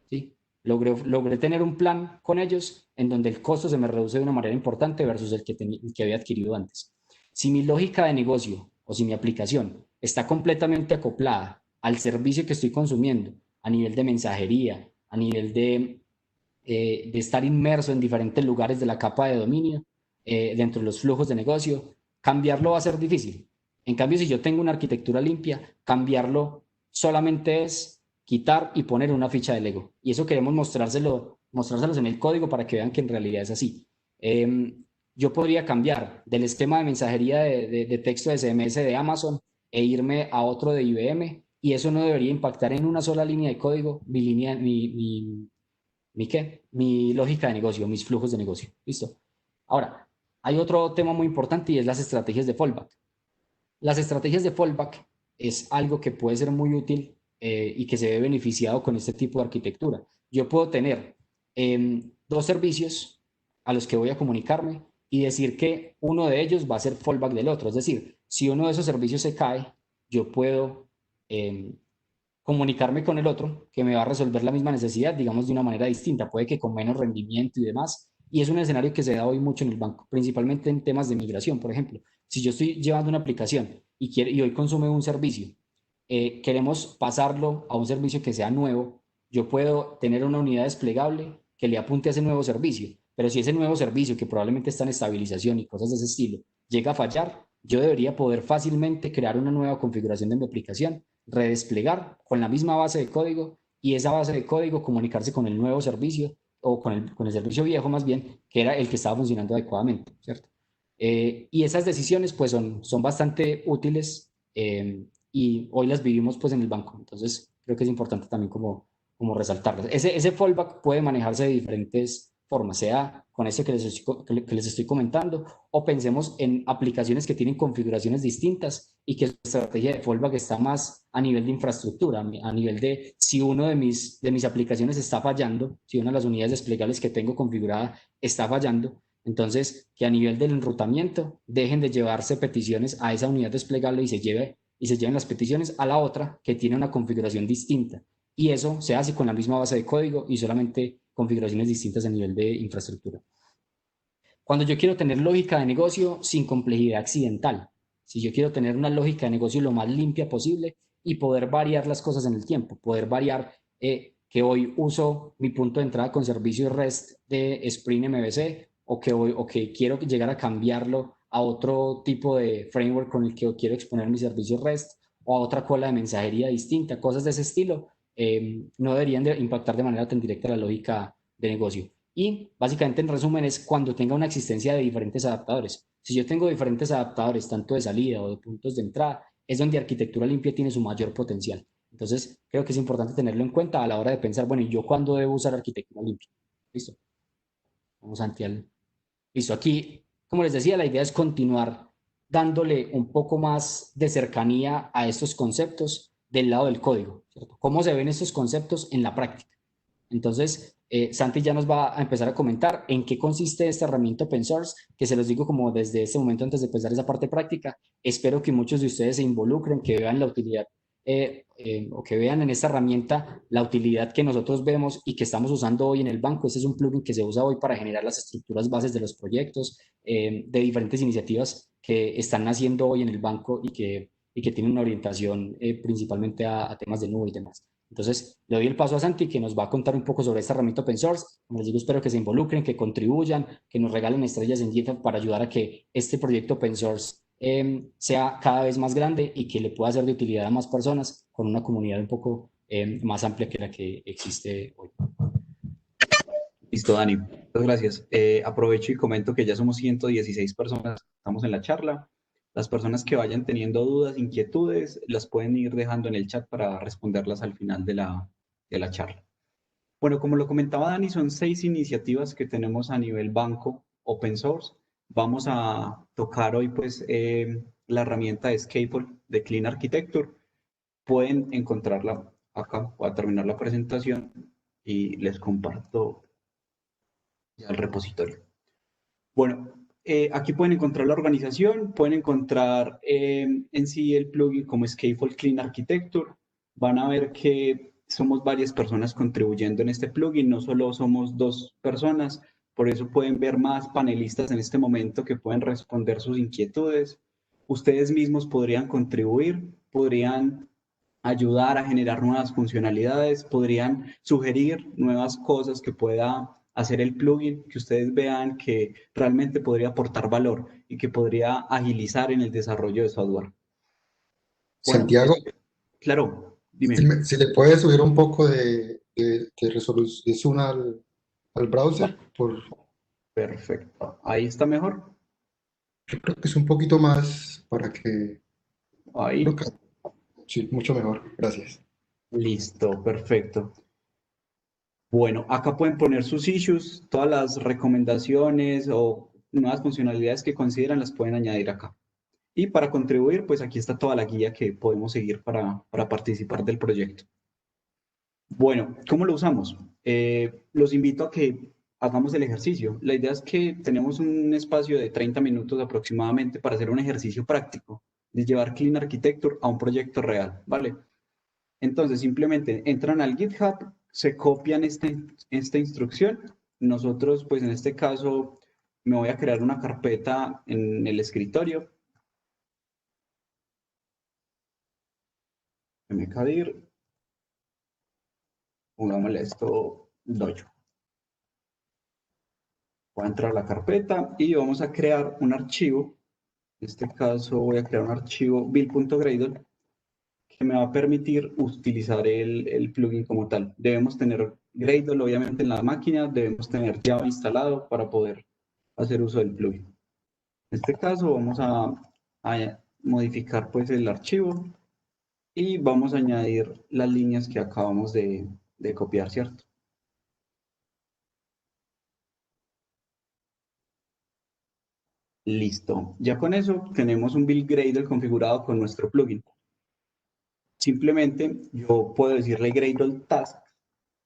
¿Sí? Logré tener un plan con ellos en donde el costo se me reduce de una manera importante versus el que había adquirido antes. Si mi lógica de negocio o si mi aplicación está completamente acoplada al servicio que estoy consumiendo a nivel de mensajería, a nivel de estar inmerso en diferentes lugares de la capa de dominio, dentro de los flujos de negocio, cambiarlo va a ser difícil. En cambio, si yo tengo una arquitectura limpia, cambiarlo solamente es quitar y poner una ficha de Lego. Y eso queremos mostrárselos en el código para que vean que en realidad es así. Yo podría cambiar del esquema de mensajería de texto de SMS de Amazon e irme a otro de IBM y eso no debería impactar en una sola línea de código mi lógica de negocio, mis flujos de negocio. ¿Listo? Ahora, hay otro tema muy importante y es las estrategias de fallback. Las estrategias de fallback es algo que puede ser muy útil y que se ve beneficiado con este tipo de arquitectura. Yo puedo tener 2 servicios a los que voy a comunicarme y decir que uno de ellos va a ser fallback del otro. Es decir, si uno de esos servicios se cae, yo puedo comunicarme con el otro que me va a resolver la misma necesidad, digamos, de una manera distinta, puede que con menos rendimiento y demás. Y es un escenario que se da hoy mucho en el banco, principalmente en temas de migración, por ejemplo. Si yo estoy llevando una aplicación y hoy consume un servicio, queremos pasarlo a un servicio que sea nuevo, yo puedo tener una unidad desplegable que le apunte a ese nuevo servicio, pero si ese nuevo servicio, que probablemente está en estabilización y cosas de ese estilo, llega a fallar, yo debería poder fácilmente crear una nueva configuración de mi aplicación, redesplegar con la misma base de código y esa base de código comunicarse con el nuevo servicio o con el servicio viejo más bien, que era el que estaba funcionando adecuadamente, ¿cierto? Y esas decisiones pues son bastante útiles y hoy las vivimos pues en el banco. Entonces creo que es importante también como resaltarlas. Ese fallback puede manejarse de diferentes formas, sea con eso que les estoy comentando, o pensemos en aplicaciones que tienen configuraciones distintas y que la estrategia de fallback está más a nivel de infraestructura, a nivel de si uno de mis aplicaciones está fallando, si una de las unidades desplegables que tengo configurada está fallando, entonces que a nivel del enrutamiento dejen de llevarse peticiones a esa unidad desplegable y se lleven las peticiones a la otra que tiene una configuración distinta. Y eso se hace con la misma base de código y solamente configuraciones distintas a nivel de infraestructura. Cuando yo quiero tener lógica de negocio sin complejidad accidental, si yo quiero tener una lógica de negocio lo más limpia posible y poder variar las cosas en el tiempo, poder variar que hoy uso mi punto de entrada con servicio REST de Spring MVC o que quiero llegar a cambiarlo a otro tipo de framework con el que quiero exponer mi servicio REST o a otra cola de mensajería distinta, cosas de ese estilo, no deberían de impactar de manera tan directa la lógica de negocio. Y básicamente, en resumen, es cuando tenga una existencia de diferentes adaptadores. Si yo tengo diferentes adaptadores, tanto de salida o de puntos de entrada, es donde arquitectura limpia tiene su mayor potencial. Entonces, creo que es importante tenerlo en cuenta a la hora de pensar, bueno, ¿y yo cuándo debo usar arquitectura limpia? Listo. Vamos, Santi, listo. Aquí, como les decía, la idea es continuar dándole un poco más de cercanía a estos conceptos del lado del código, ¿cierto? ¿Cómo se ven estos conceptos en la práctica? Entonces, Santi ya nos va a empezar a comentar en qué consiste esta herramienta open source, que se los digo como desde este momento antes de empezar esa parte práctica. Espero que muchos de ustedes se involucren, que vean la utilidad o que vean en esta herramienta la utilidad que nosotros vemos y que estamos usando hoy en el banco. Este es un plugin que se usa hoy para generar las estructuras bases de los proyectos, de diferentes iniciativas que están naciendo hoy en el banco y que tienen una orientación principalmente a temas de nube y demás. Entonces, le doy el paso a Santi, que nos va a contar un poco sobre esta herramienta open source. Como les digo, espero que se involucren, que contribuyan, que nos regalen estrellas en GitHub para ayudar a que este proyecto open source sea cada vez más grande y que le pueda ser de utilidad a más personas con una comunidad un poco más amplia que la que existe hoy. Listo, Dani. Muchas gracias. Aprovecho y comento que ya somos 116 personas que estamos en la charla. Las personas que vayan teniendo dudas, inquietudes, las pueden ir dejando en el chat para responderlas al final de la charla. Bueno, como lo comentaba Dani, son 6 iniciativas que tenemos a nivel banco open source. Vamos a tocar hoy pues la herramienta de Scaffold de Clean Architecture. Pueden encontrarla acá. Voy a terminar la presentación y les comparto ya el repositorio. Bueno, aquí pueden encontrar la organización, pueden encontrar en sí el plugin como Scaffold Clean Architecture. Van a ver que somos varias personas contribuyendo en este plugin, no solo somos 2 personas, por eso pueden ver más panelistas en este momento que pueden responder sus inquietudes. Ustedes mismos podrían contribuir, podrían ayudar a generar nuevas funcionalidades, podrían sugerir nuevas cosas que pueda hacer el plugin, que ustedes vean que realmente podría aportar valor y que podría agilizar en el desarrollo de software. Bueno, Santiago, claro, si, dime. si le puedes subir un poco de resolución al browser, Perfecto. Ahí está mejor. yo creo que es un poquito más para que, creo Ahí. que sí, mucho mejor, gracias. Listo, perfecto. Bueno, acá pueden poner sus issues, todas las recomendaciones o nuevas funcionalidades que consideran las pueden añadir acá. Y para contribuir, pues aquí está toda la guía que podemos seguir para participar del proyecto. Bueno, ¿cómo lo usamos? Los invito a que hagamos el ejercicio. La idea es que tenemos un espacio de 30 minutos aproximadamente para hacer un ejercicio práctico de llevar Clean Architecture a un proyecto real, ¿vale? Entonces, simplemente entran al GitHub, se copian esta instrucción. Nosotros, pues en este caso, me voy a crear una carpeta en el escritorio. mkdir, pongámosle esto dojo. Voy a entrar a la carpeta y vamos a crear un archivo. En este caso voy a crear un archivo build.gradle que me va a permitir utilizar el plugin como tal. Debemos tener Gradle obviamente en la máquina, debemos tener Java instalado para poder hacer uso del plugin. En este caso vamos a modificar pues el archivo y vamos a añadir las líneas que acabamos de copiar, ¿cierto? Listo. Ya con eso tenemos un build Gradle configurado con nuestro plugin. Simplemente yo puedo decirle Gradle task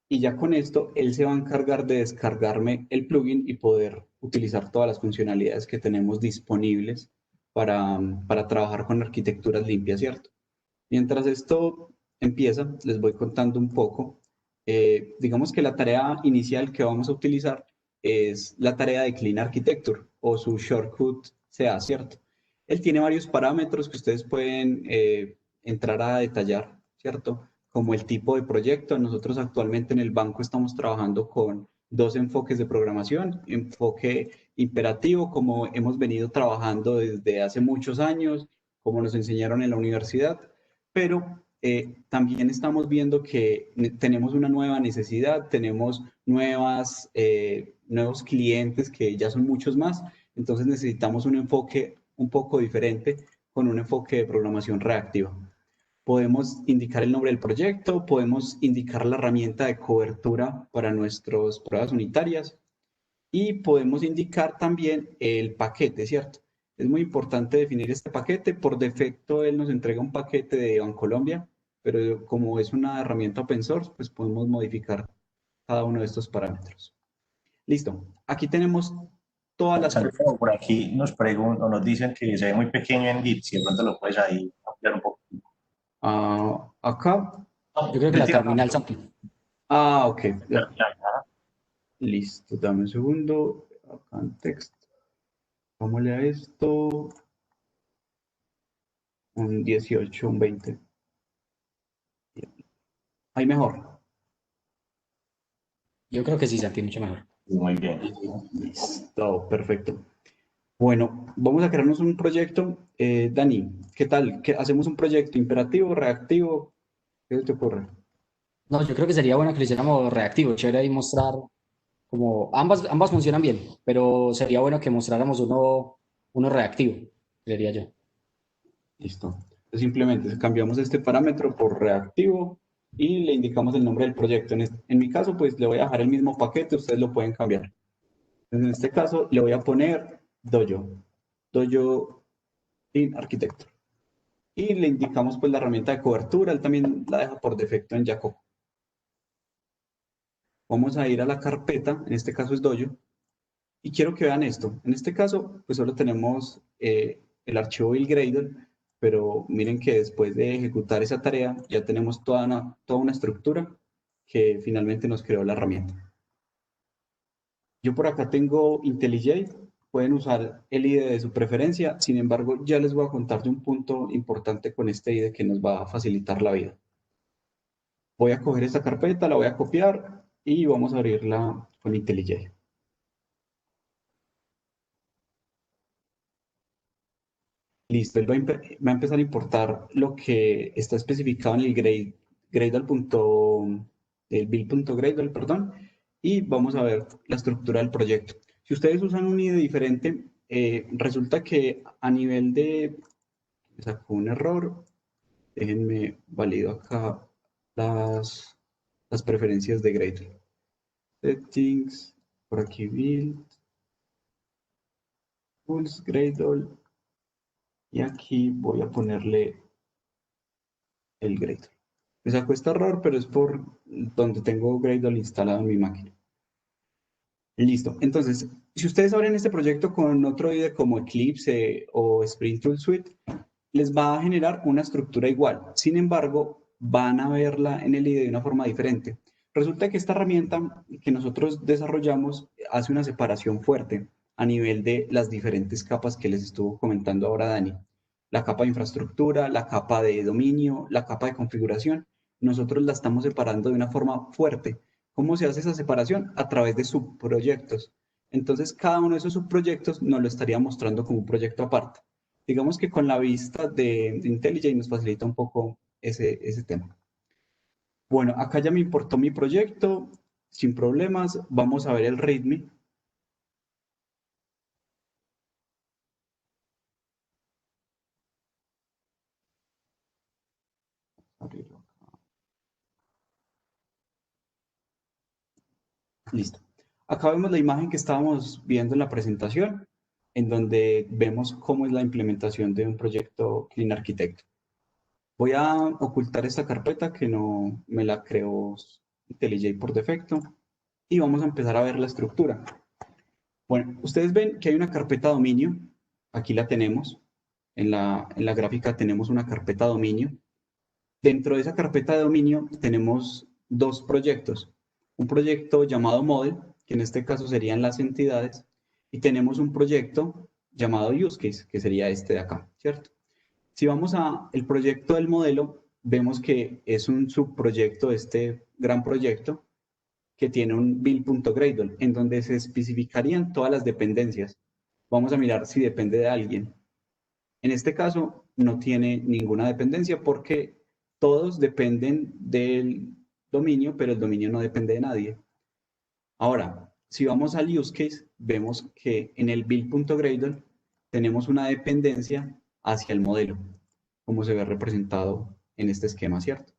y ya con esto él se va a encargar de descargarme el plugin y poder utilizar todas las funcionalidades que tenemos disponibles para trabajar con arquitecturas limpias, ¿cierto? Mientras esto empieza, les voy contando un poco. Digamos que la tarea inicial que vamos a utilizar es la tarea de Clean Architecture o su shortcut CA, ¿cierto? Él tiene varios parámetros que ustedes pueden entrar a detallar, ¿cierto? Como el tipo de proyecto. Nosotros actualmente en el banco estamos trabajando con dos enfoques de programación, enfoque imperativo, como hemos venido trabajando desde hace muchos años, como nos enseñaron en la universidad, pero también estamos viendo que tenemos una nueva necesidad, tenemos nuevos clientes que ya son muchos más, entonces necesitamos un enfoque un poco diferente con un enfoque de programación reactiva. Podemos indicar el nombre del proyecto, podemos indicar la herramienta de cobertura para nuestras pruebas unitarias y podemos indicar también el paquete, ¿cierto? Es muy importante definir este paquete. Por defecto, él nos entrega un paquete de Bancolombia, pero como es una herramienta open source, pues podemos modificar cada uno de estos parámetros. Listo. Aquí tenemos todas las... Santiago, por aquí nos preguntan o nos dicen que se ve muy pequeño en Git, si de pronto lo puedes ahí ampliar un poco. Acá. Yo creo que la terminal, Santi. Ok. Listo, dame un segundo. Acá en text. Vámonos a esto. Un 18, un 20. Ahí mejor. Yo creo que sí, Santi, mucho mejor. Muy bien. Listo, perfecto. Bueno, vamos a crearnos un proyecto. Dani, ¿qué tal? ¿Hacemos un proyecto imperativo, reactivo? ¿Qué te ocurre? No, yo creo que sería bueno que lo hiciéramos reactivo, chévere ahí mostrar como ambas funcionan bien, pero sería bueno que mostráramos uno reactivo, creería yo. Listo. Entonces, simplemente cambiamos este parámetro por reactivo y le indicamos el nombre del proyecto. En mi caso, pues le voy a dejar el mismo paquete, ustedes lo pueden cambiar. Entonces, en este caso, le voy a poner Dojo Clean Architecture. Y le indicamos pues la herramienta de cobertura, él también la deja por defecto en Jacob. Vamos a ir a la carpeta, en este caso es Dojo, y quiero que vean esto. En este caso, pues solo tenemos el archivo build.gradle, pero miren que después de ejecutar esa tarea ya tenemos toda una estructura que finalmente nos creó la herramienta. Yo por acá tengo IntelliJ, pueden usar el IDE de su preferencia, sin embargo ya les voy a contar de un punto importante con este IDE que nos va a facilitar la vida. Voy a coger esta carpeta, la voy a copiar y vamos a abrirla con IntelliJ. Listo, él va a empezar a importar lo que está especificado en el el build.gradle, perdón, y vamos a ver la estructura del proyecto. Si ustedes usan un IDE diferente, resulta que a nivel de... Me sacó un error, déjenme valido acá las preferencias de Gradle. Settings, por aquí build, tools, Gradle, y aquí voy a ponerle el Gradle. Me sacó este error, pero es por donde tengo Gradle instalado en mi máquina. Listo. Entonces, si ustedes abren este proyecto con otro IDE como Eclipse o Spring Tool Suite, les va a generar una estructura igual. Sin embargo, van a verla en el IDE de una forma diferente. Resulta que esta herramienta que nosotros desarrollamos hace una separación fuerte a nivel de las diferentes capas que les estuvo comentando ahora Dani. la capa de infraestructura, la capa de dominio, la capa de configuración. Nosotros la estamos separando de una forma fuerte. ¿Cómo se hace esa separación? A través de subproyectos. Entonces, cada uno de esos subproyectos nos lo estaría mostrando como un proyecto aparte. Digamos que con la vista de IntelliJ nos facilita un poco ese tema. Bueno, acá ya me importó mi proyecto, sin problemas. Vamos a ver el README. Abrirlo. Listo. Acá vemos la imagen que estábamos viendo en la presentación, en donde vemos cómo es la implementación de un proyecto Clean Architect. Voy a ocultar esta carpeta que no me la creó IntelliJ por defecto y vamos a empezar a ver la estructura. Bueno, ustedes ven que hay una carpeta dominio. Aquí la tenemos. En la gráfica tenemos una carpeta dominio. Dentro de esa carpeta de dominio tenemos dos proyectos. Un proyecto llamado Model, que en este caso serían las entidades, y tenemos un proyecto llamado Use Case, que sería este de acá, ¿cierto? Si vamos al proyecto del modelo, vemos que es un subproyecto de este gran proyecto que tiene un build.gradle, en donde se especificarían todas las dependencias. Vamos a mirar si depende de alguien. En este caso, no tiene ninguna dependencia porque todos dependen del dominio, pero el dominio no depende de nadie. Ahora, si vamos al use case, vemos que en el build.gradle tenemos una dependencia hacia el modelo, como se ve representado en este esquema, ¿cierto?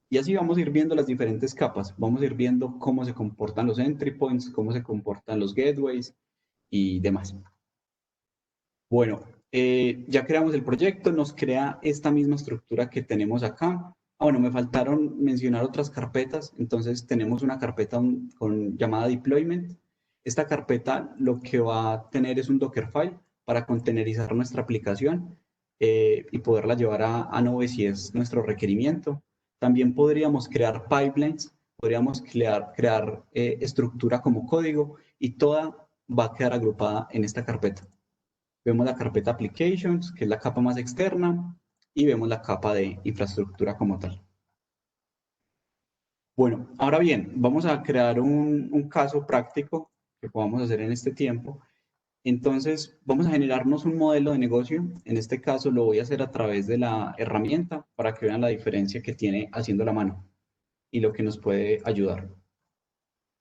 Y así vamos a ir viendo las diferentes capas. Vamos a ir viendo cómo se comportan los entry points, cómo se comportan los gateways y demás. Bueno, ya creamos el proyecto, nos crea esta misma estructura que tenemos acá. Bueno, me faltaron mencionar otras carpetas. Entonces tenemos una carpeta llamada deployment. Esta carpeta lo que va a tener es un Dockerfile para contenerizar nuestra aplicación y poderla llevar a nube si es nuestro requerimiento. También podríamos crear pipelines, podríamos crear estructura como código y toda va a quedar agrupada en esta carpeta. Vemos la carpeta Applications, que es la capa más externa, y vemos la capa de infraestructura como tal. Bueno, ahora bien, vamos a crear un caso práctico que podamos hacer en este tiempo. Entonces, vamos a generarnos un modelo de negocio. En este caso, lo voy a hacer a través de la herramienta para que vean la diferencia que tiene haciendo la mano y lo que nos puede ayudar.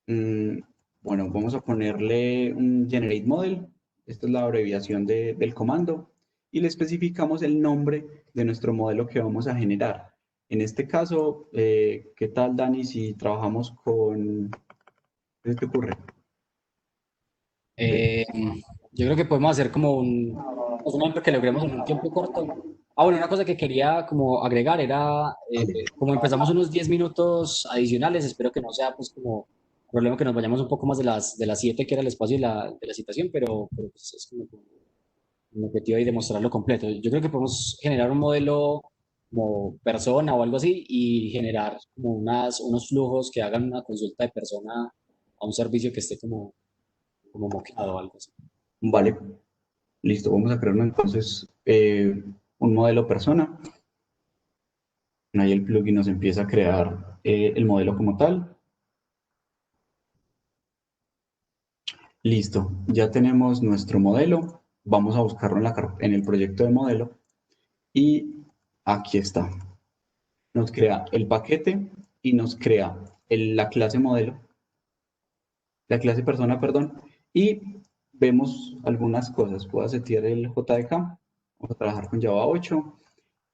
Bueno, vamos a ponerle un Generate Model. Esta es la abreviación del comando. Y le especificamos el nombre de nuestro modelo que vamos a generar. En este caso, ¿qué tal, Dani, si trabajamos con... ¿Qué se te ocurre? Yo creo que podemos hacer como pues, un ejemplo que logremos en un tiempo corto. Ah, bueno, una cosa que quería como agregar era, como empezamos unos 10 minutos adicionales, espero que no sea pues como problema que nos vayamos un poco más de las 7 que era el espacio de la citación, pero pues, es como un objetivo ahí de mostrarlo completo. Yo creo que podemos generar un modelo como persona o algo así y generar como unos flujos que hagan una consulta de persona a un servicio que esté como moqueado o algo así. Vale, listo. Vamos a crear entonces un modelo persona. Ahí el plugin nos empieza a crear el modelo como tal. Listo, ya tenemos nuestro modelo. Vamos a buscarlo en el proyecto de modelo. Y aquí está. Nos crea el paquete y nos crea la clase modelo, la clase persona, perdón. Y vemos algunas cosas. Puedo setear el JDK. Vamos a trabajar con Java 8.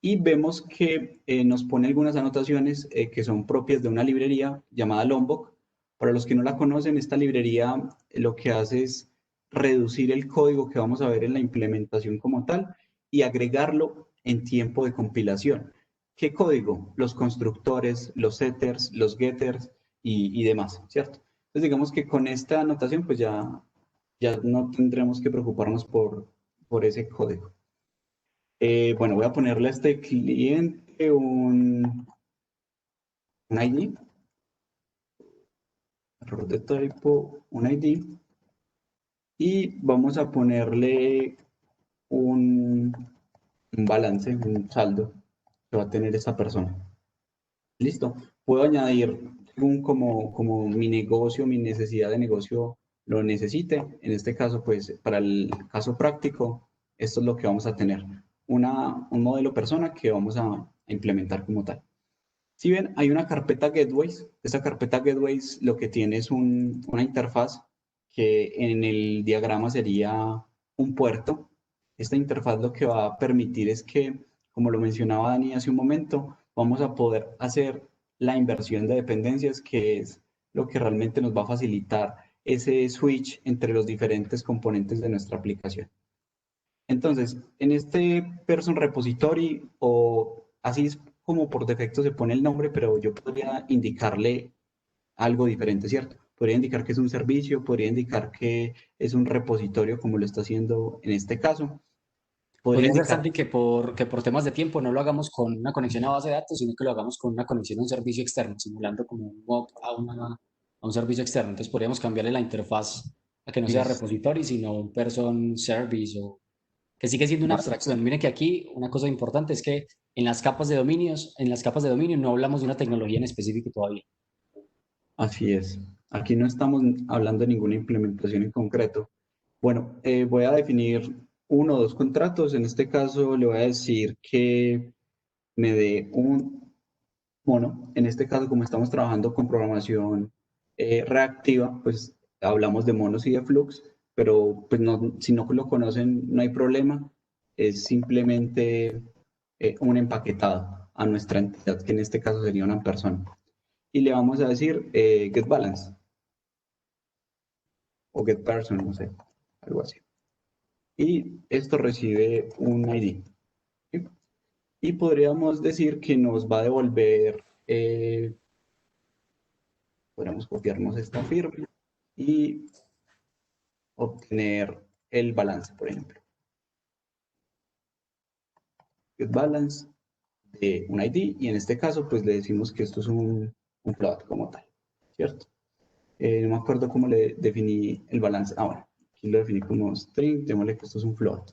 Y vemos que nos pone algunas anotaciones que son propias de una librería llamada Lombok. Para los que no la conocen, esta librería lo que hace es reducir el código que vamos a ver en la implementación como tal y agregarlo en tiempo de compilación. ¿Qué código? Los constructores, los setters, los getters y demás, ¿cierto? Entonces digamos que con esta anotación pues ya no tendremos que preocuparnos por ese código. Bueno, voy a ponerle a este cliente un ID, error de typo, un ID, y vamos a ponerle un un balance, un saldo que va a tener esa persona. Listo. Puedo añadir como mi negocio, mi necesidad de negocio lo necesite. En este caso, pues para el caso práctico, esto es lo que vamos a tener. Un modelo persona que vamos a implementar como tal. Si ven, hay una carpeta Gateways. Esta carpeta Gateways lo que tiene es una interfaz que en el diagrama sería un puerto. Esta interfaz lo que va a permitir es que, como lo mencionaba Dani hace un momento, vamos a poder hacer la inversión de dependencias, que es lo que realmente nos va a facilitar ese switch entre los diferentes componentes de nuestra aplicación. Entonces, en este Person Repository, o así es como por defecto se pone el nombre, pero yo podría indicarle algo diferente, ¿cierto? Podría indicar que es un servicio, podría indicar que es un repositorio, como lo está haciendo en este caso. Podría Podría ser, indicar, Santi, que por temas de tiempo no lo hagamos con una conexión a base de datos, sino que lo hagamos con una conexión a un servicio externo, simulando como un mock a un servicio externo. Entonces podríamos cambiarle la interfaz a que no sea listo, repository, sino un person service, o que sigue siendo una vale, abstracción. Miren que aquí una cosa importante es que en las capas de dominios, en las capas de dominio no hablamos de una tecnología en específico todavía. así es. Aquí no estamos hablando de ninguna implementación en concreto. Bueno, voy a definir uno o dos contratos. En este caso le voy a decir que me dé un mono. En este caso, como estamos trabajando con programación reactiva, pues hablamos de monos y de flux, pero pues no, si no lo conocen, no hay problema. Es simplemente un empaquetado a nuestra entidad, que en este caso sería una persona. Y le vamos a decir get balance o get person, no sé, algo así. Y esto recibe un ID. ¿Sí? Y podríamos decir que nos va a devolver, podríamos copiarnos esta firma y obtener el balance, por ejemplo. Get balance de un ID, y en este caso pues le decimos que esto es un float como tal, ¿cierto? No me acuerdo cómo le definí el balance. Ah, bueno, aquí lo definí como string, démosle que esto es un float.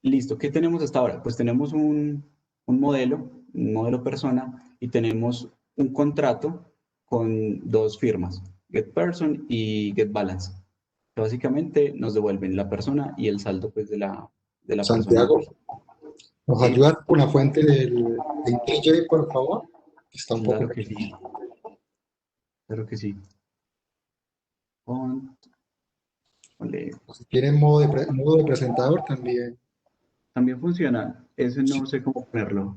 Listo, ¿qué tenemos hasta ahora? Pues tenemos un modelo persona, y tenemos un contrato con dos firmas, getPerson y getBalance, que básicamente nos devuelven la persona y el saldo pues de la persona. Santiago, ¿nos Sí, ayudas con la fuente de IntelliJ, por favor? Está un poco claro que pequeño. sí, claro que sí. Font, ponle- Si tienen modo de presentador, también. También funciona, ese no sé cómo ponerlo.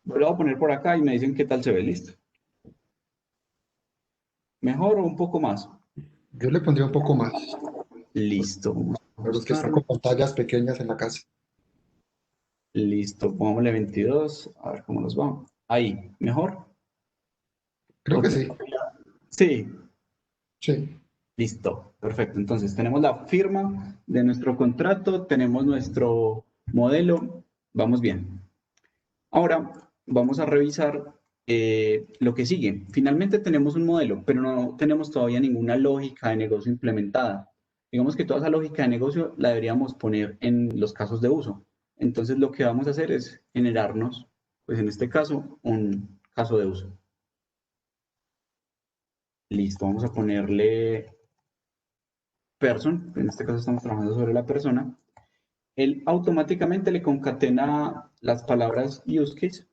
Lo voy a poner por acá y me dicen qué tal se ve, listo. ¿Mejor o un poco más? Yo le pondría un poco más, Listo, vamos a para los que están buscarlo. con pantallas pequeñas en la casa. Listo, pongámosle 22, a ver cómo nos va. Ahí, ¿mejor? Creo que sí, Sí, sí. listo, perfecto. Entonces, tenemos la firma de nuestro contrato, tenemos nuestro modelo, vamos bien. Ahora, vamos a revisar lo que sigue. Finalmente tenemos un modelo, pero no tenemos todavía ninguna lógica de negocio implementada. Digamos que toda esa lógica de negocio la deberíamos poner en los casos de uso. Entonces, lo que vamos a hacer es generarnos, pues en este caso, un caso de uso. Listo, vamos a ponerle person, en este caso estamos trabajando sobre la persona. Él automáticamente le concatena las palabras use case.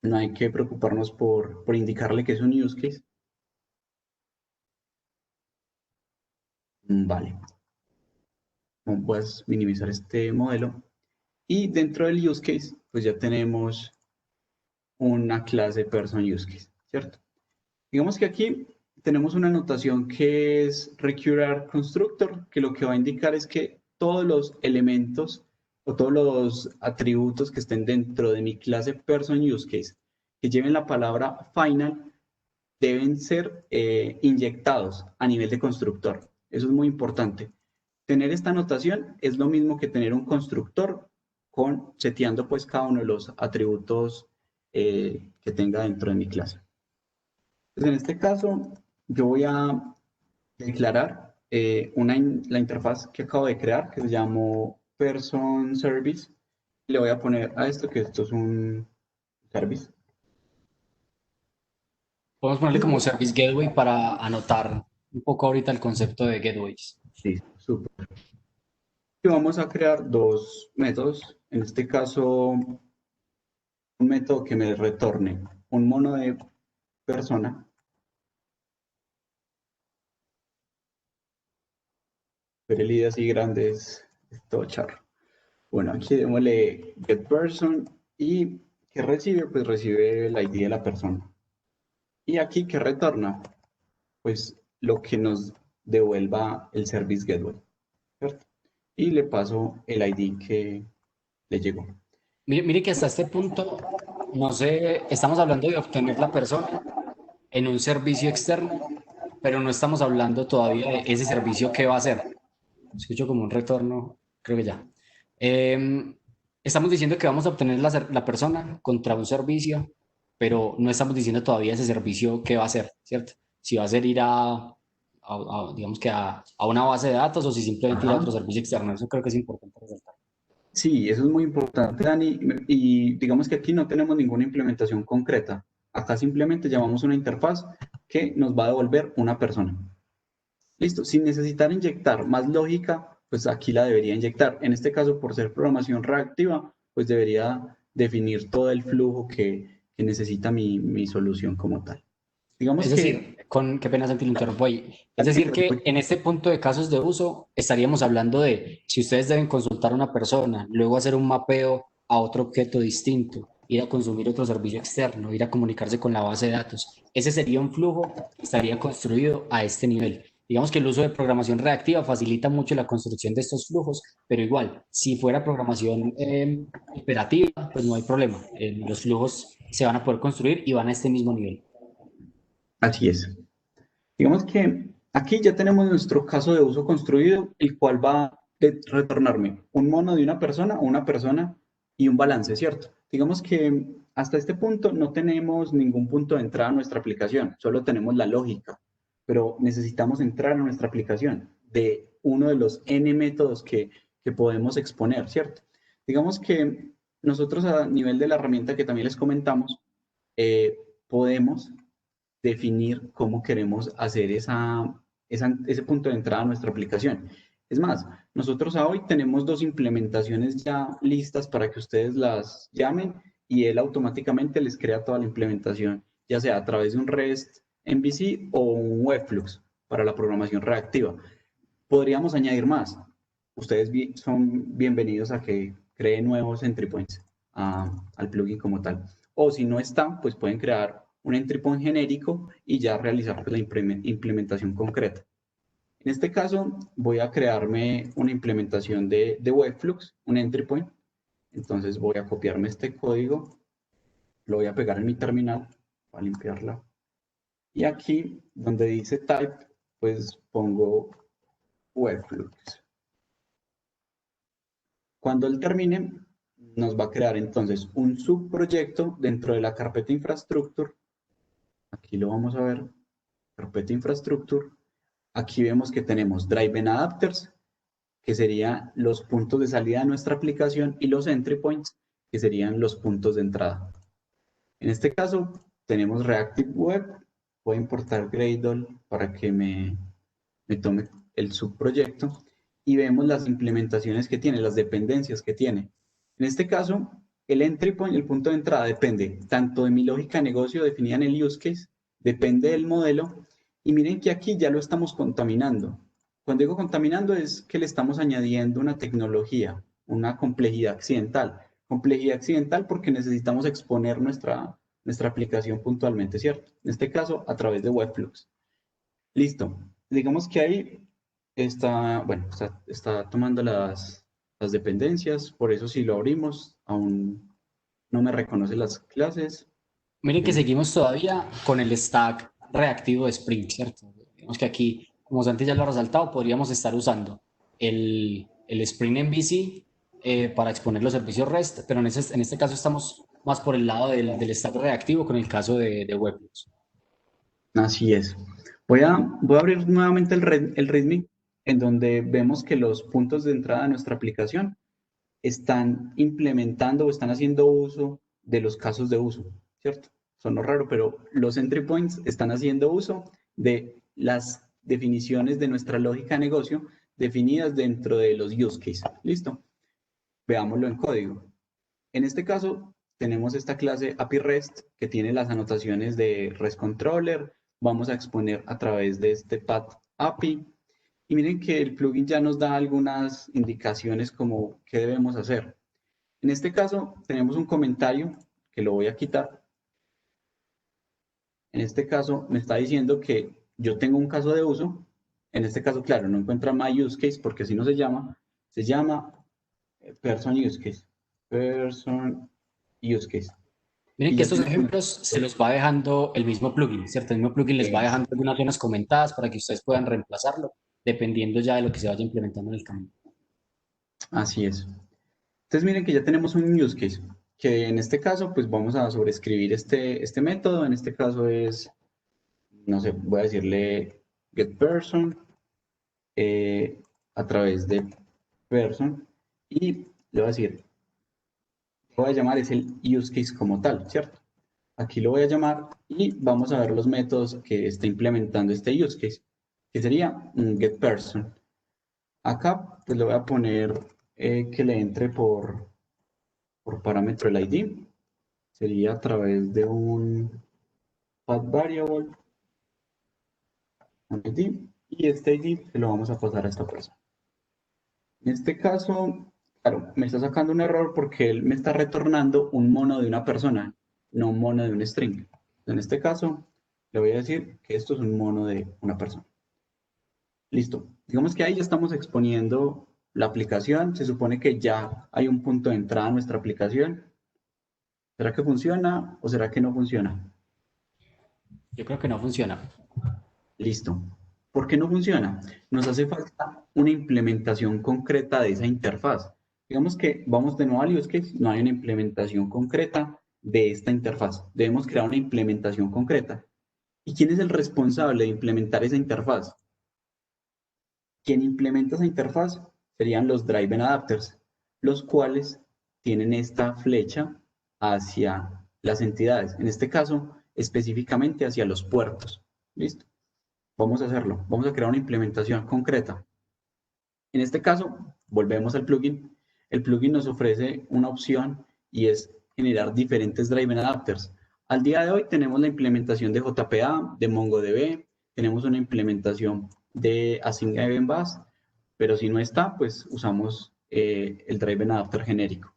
No hay que preocuparnos por indicarle que es un use case. Vale, puedes minimizar este modelo. Y dentro del use case, pues ya tenemos una clase person use case, ¿cierto? Digamos que aquí tenemos una notación que es recurrent constructor, que lo que va a indicar es que todos los elementos o todos los atributos que estén dentro de mi clase person use case, que lleven la palabra final, deben ser inyectados a nivel de constructor. Eso es muy importante. Tener esta notación es lo mismo que tener un constructor seteando pues cada uno de los atributos que tenga dentro de mi clase. Entonces, en este caso, yo voy a declarar la interfaz que acabo de crear, que se llamó person service. Le voy a poner a esto que esto es un service. Podemos ponerle como Service Gateway para anotar un poco ahorita el concepto de gateways. Sí, súper. Y vamos a crear dos métodos. En este caso, un método que me retorne un mono de persona. Pero el ID así grande es todo charro. Bueno, aquí démosle getPerson y ¿qué recibe? Pues recibe el ID de la persona. Y aquí ¿qué retorna? Pues lo que nos devuelva el Service Gateway, ¿cierto? Y le paso el ID que le llegó. Mire que hasta este punto, no sé, estamos hablando de obtener la persona en un servicio externo, pero no estamos hablando todavía de ese servicio que va a hacer. Escucho como un retorno, creo que ya. Estamos diciendo que vamos a obtener la persona contra un servicio, pero no estamos diciendo todavía ese servicio qué va a hacer, ¿cierto? Si va a ser ir digamos que a una base de datos o si simplemente ir a otro servicio externo. Eso creo que es importante resaltar. Sí, eso es muy importante, Dani. Y digamos que aquí no tenemos ninguna implementación concreta. Acá simplemente llamamos una interfaz que nos va a devolver una persona. Listo, sin necesitar inyectar más lógica, pues aquí la debería inyectar. En este caso, por ser programación reactiva, pues debería definir todo el flujo que necesita mi solución como tal. Digamos Es que... decir, qué pena Santi, lo interrumpo ahí. Es decir, que en este punto de casos de uso estaríamos hablando de si ustedes deben consultar a una persona, luego hacer un mapeo a otro objeto distinto, ir a consumir otro servicio externo, ir a comunicarse con la base de datos. Ese sería un flujo que estaría construido a este nivel. Digamos que el uso de programación reactiva facilita mucho la construcción de estos flujos, pero igual, si fuera programación operativa, pues no hay problema. Los flujos se van a poder construir y van a este mismo nivel. Así es. Digamos que aquí ya tenemos nuestro caso de uso construido, el cual va a retornarme un mono de una persona o una persona y un balance, ¿cierto? Digamos que hasta este punto no tenemos ningún punto de entrada a nuestra aplicación, solo tenemos la lógica, pero necesitamos entrar a nuestra aplicación de uno de los N métodos que podemos exponer, ¿cierto? Digamos que nosotros a nivel de la herramienta que también les comentamos, podemos definir cómo queremos hacer ese punto de entrada a nuestra aplicación. Es más, nosotros hoy tenemos dos implementaciones ya listas para que ustedes las llamen y él automáticamente les crea toda la implementación, ya sea a través de un REST MVC o un Webflux para la programación reactiva. Podríamos añadir más. Ustedes son bienvenidos a que creen nuevos entry points al plugin como tal. O si no está, pues pueden crear un entry point genérico y ya realizar pues, la implementación concreta. En este caso, voy a crearme una implementación de Webflux, un entry point. Entonces voy a copiarme este código, lo voy a pegar en mi terminal para limpiarla. Y aquí, donde dice type, pues pongo Webflux. Cuando él termine, nos va a crear entonces un subproyecto dentro de la carpeta infrastructure. Aquí lo vamos a ver, carpeta infrastructure. Aquí vemos que tenemos drive adapters, que serían los puntos de salida de nuestra aplicación, y los entry points, que serían los puntos de entrada. En este caso, tenemos Reactive Web. Voy a importar Gradle para que me tome el subproyecto y vemos las implementaciones que tiene, las dependencias que tiene. En este caso, el entry point, el punto de entrada, depende tanto de mi lógica de negocio definida en el use case, depende del modelo, y miren que aquí ya lo estamos contaminando. Cuando digo contaminando es que le estamos añadiendo una tecnología, una complejidad accidental. Complejidad accidental porque necesitamos exponer nuestra aplicación puntualmente, ¿cierto? En este caso, a través de Webflux. Listo. Digamos que ahí está, bueno, está tomando las dependencias, por eso si lo abrimos, aún no me reconoce las clases. Miren que seguimos todavía con el stack reactivo de Spring, ¿cierto? Digamos que aquí, como Santi ya lo ha resaltado, podríamos estar usando el Spring MVC para exponer los servicios REST, pero en este caso estamos más por el lado del stack reactivo con el caso de Webflux. Así es. Voy a abrir nuevamente el README, en donde vemos que los puntos de entrada de nuestra aplicación están implementando o están haciendo uso de los casos de uso, ¿cierto? Sonó raro, pero los entry points están haciendo uso de las definiciones de nuestra lógica de negocio definidas dentro de los use cases. ¿Listo? Veámoslo en código. En este caso, tenemos esta clase API REST que tiene las anotaciones de REST Controller. Vamos a exponer a través de este path API. Y miren que el plugin ya nos da algunas indicaciones como qué debemos hacer. En este caso, tenemos un comentario que lo voy a quitar. En este caso, me está diciendo que yo tengo un caso de uso. En este caso, claro, no encuentra my use case porque así no se llama person use case. Person use case. Miren Y que ya estos tenemos ejemplos se los va dejando el mismo plugin, ¿cierto? El mismo plugin les va dejando algunas zonas comentadas para que ustedes puedan reemplazarlo, dependiendo ya de lo que se vaya implementando en el camino. Así es. Entonces miren que ya tenemos un use case, que en este caso pues vamos a sobreescribir este método. En este caso es, no sé, voy a decirle getPerson a través de person y le voy a decir, lo voy a llamar es el use case como tal, ¿cierto? Aquí lo voy a llamar y vamos a ver los métodos que está implementando este use case, que sería un getPerson. Acá pues le voy a poner que le entre por parámetro el ID. Sería a través de un path variable, un ID, y este ID se lo vamos a pasar a esta persona. En este caso, claro, me está sacando un error porque él me está retornando un mono de una persona, no un mono de un string. En este caso, le voy a decir que esto es un mono de una persona. Listo. Digamos que ahí ya estamos exponiendo la aplicación. Se supone que ya hay un punto de entrada a nuestra aplicación. ¿Será que funciona o será que no funciona? Yo creo que no funciona. Listo. ¿Por qué no funciona? Nos hace falta una implementación concreta de esa interfaz. Digamos que vamos de nuevo al use case, no hay una implementación concreta de esta interfaz. Debemos crear una implementación concreta. ¿Y quién es el responsable de implementar esa interfaz? Quien implementa esa interfaz serían los driven adapters, los cuales tienen esta flecha hacia las entidades. En este caso, específicamente hacia los puertos. ¿Listo? Vamos a hacerlo. Vamos a crear una implementación concreta. En este caso, volvemos al plugin. El plugin nos ofrece una opción y es generar diferentes driven adapters. Al día de hoy tenemos la implementación de JPA, de MongoDB, tenemos una implementación de Async Event Bus, pero si no está, pues usamos el driven adapter genérico.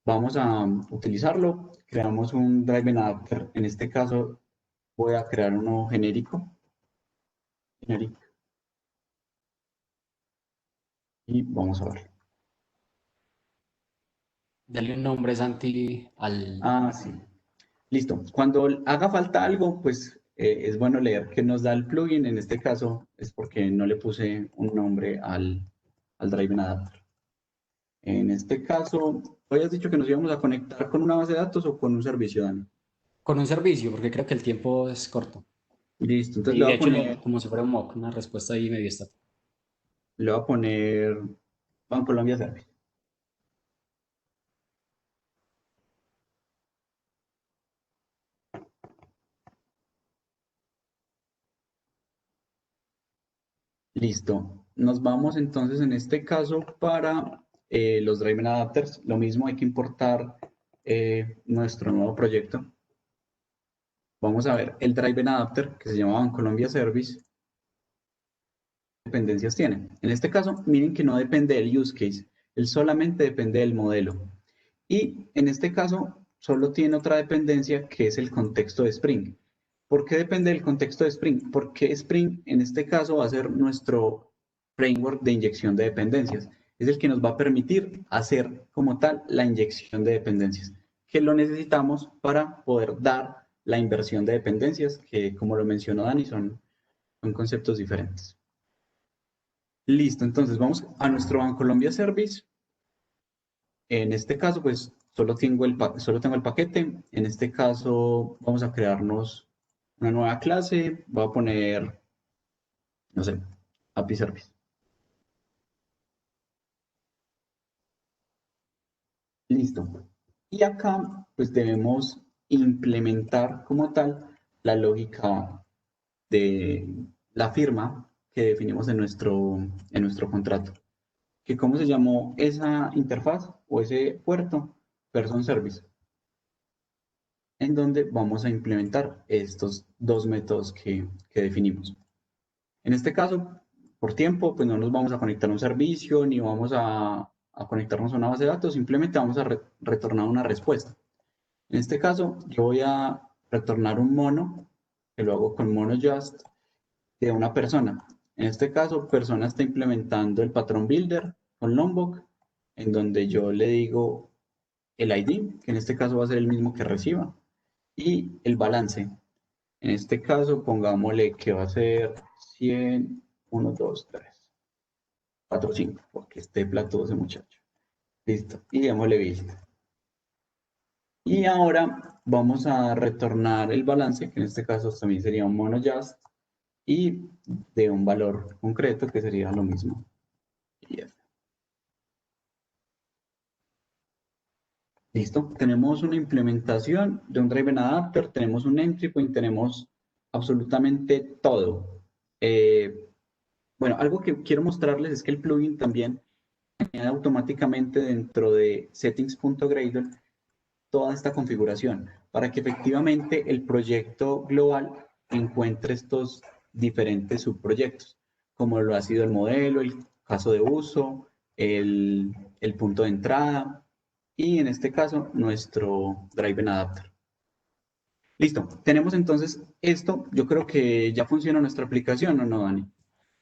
Vamos a utilizarlo, creamos un driven adapter. En este caso voy a crear uno genérico. Y vamos a ver. Dale un nombre, Santi, al... Ah, sí. Listo. Cuando haga falta algo, pues es bueno leer qué nos da el plugin. En este caso es porque no le puse un nombre al Driven Adapter. En este caso, ¿habías dicho que nos íbamos a conectar con una base de datos o con un servicio, Dani? Con un servicio, porque creo que el tiempo es corto. Listo. Entonces Y de hecho, como si fuera un mock, una respuesta ahí medio estática. le voy a poner Bancolombia Service. Listo. Nos vamos entonces en este caso para los Driven Adapters. Lo mismo hay que importar nuestro nuevo proyecto. Vamos a ver el Driven Adapter que se llama Bancolombia Service. ¿Qué dependencias tiene? En este caso, miren que no depende del use case. Él solamente depende del modelo. Y en este caso, solo tiene otra dependencia que es el contexto de Spring. ¿Por qué depende del contexto de Spring? Porque Spring en este caso va a ser nuestro framework de inyección de dependencias. Es el que nos va a permitir hacer como tal la inyección de dependencias, que lo necesitamos para poder dar la inversión de dependencias, que como lo mencionó Dani, son conceptos diferentes. Listo, entonces vamos a nuestro Bancolombia Service. En este caso, pues solo tengo el paquete. En este caso, vamos a crearnos una nueva clase. Voy a poner, no sé, API Service. Listo. Y acá pues debemos implementar como tal la lógica de la firma que definimos en nuestro contrato. ¿Que cómo se llamó esa interfaz o ese puerto? Person Service, en donde vamos a implementar estos dos métodos que definimos. En este caso, por tiempo, pues no nos vamos a conectar a un servicio ni vamos a conectarnos a una base de datos, simplemente vamos a retornar una respuesta. En este caso, yo voy a retornar un mono, que lo hago con MonoJust, de una persona. En este caso, persona está implementando el patrón builder con Lombok, en donde yo le digo el ID, que en este caso va a ser el mismo que reciba, y el balance. En este caso, pongámosle que va a ser 100, 1, 2, 3, 4, 5, porque esté platudo ese muchacho. Listo. Y démosle build. Y ahora vamos a retornar el balance, que en este caso también sería un MonoJust, y de un valor concreto, que sería lo mismo. Listo. Tenemos una implementación de un Driven Adapter, tenemos un entry point, tenemos absolutamente todo. Bueno, algo que quiero mostrarles es que el plugin también añade automáticamente dentro de settings.gradle toda esta configuración para que efectivamente el proyecto global encuentre estos diferentes subproyectos, como lo ha sido el modelo, el caso de uso, el punto de entrada y en este caso nuestro Driven Adapter. Listo, tenemos entonces esto. Yo creo que ya funciona nuestra aplicación, ¿o no, Dani?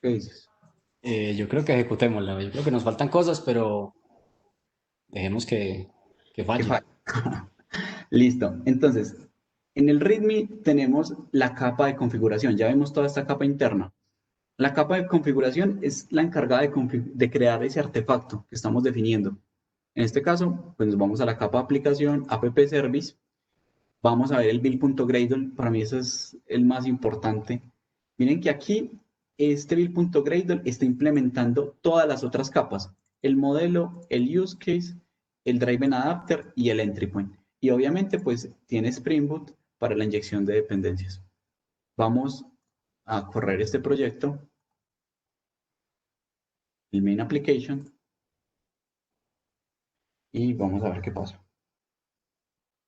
¿Qué dices? Yo creo que ejecutémosla. Yo creo que nos faltan cosas, pero dejemos que Que falle. falla. Listo. Entonces, en el README tenemos la capa de configuración. Ya vemos toda esta capa interna. La capa de configuración es la encargada de crear ese artefacto que estamos definiendo. En este caso, pues nos vamos a la capa de aplicación, app service. Vamos a ver el build.gradle. Para mí eso es el más importante. Miren que aquí este build.gradle está implementando todas las otras capas. El modelo, el use case, el driven adapter y el entry point. Y obviamente pues tiene Spring Boot para la inyección de dependencias. Vamos a correr este proyecto, el main application, y vamos a ver qué pasa.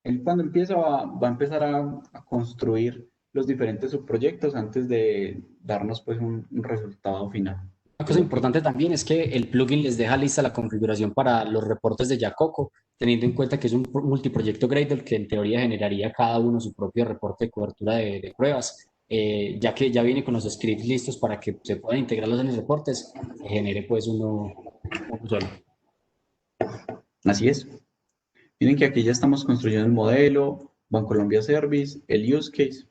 Él cuando empieza va a empezar a construir los diferentes subproyectos antes de darnos pues un resultado final. Una cosa importante también es que el plugin les deja lista la configuración para los reportes de Jacoco, teniendo en cuenta que es un multiproyecto Gradle que en teoría generaría cada uno su propio reporte de cobertura de pruebas. Ya que ya viene con los scripts listos para que se puedan integrarlos en los reportes, se genere pues uno solo. Así es. Miren que aquí ya estamos construyendo el modelo, Bancolombia Service, el use case,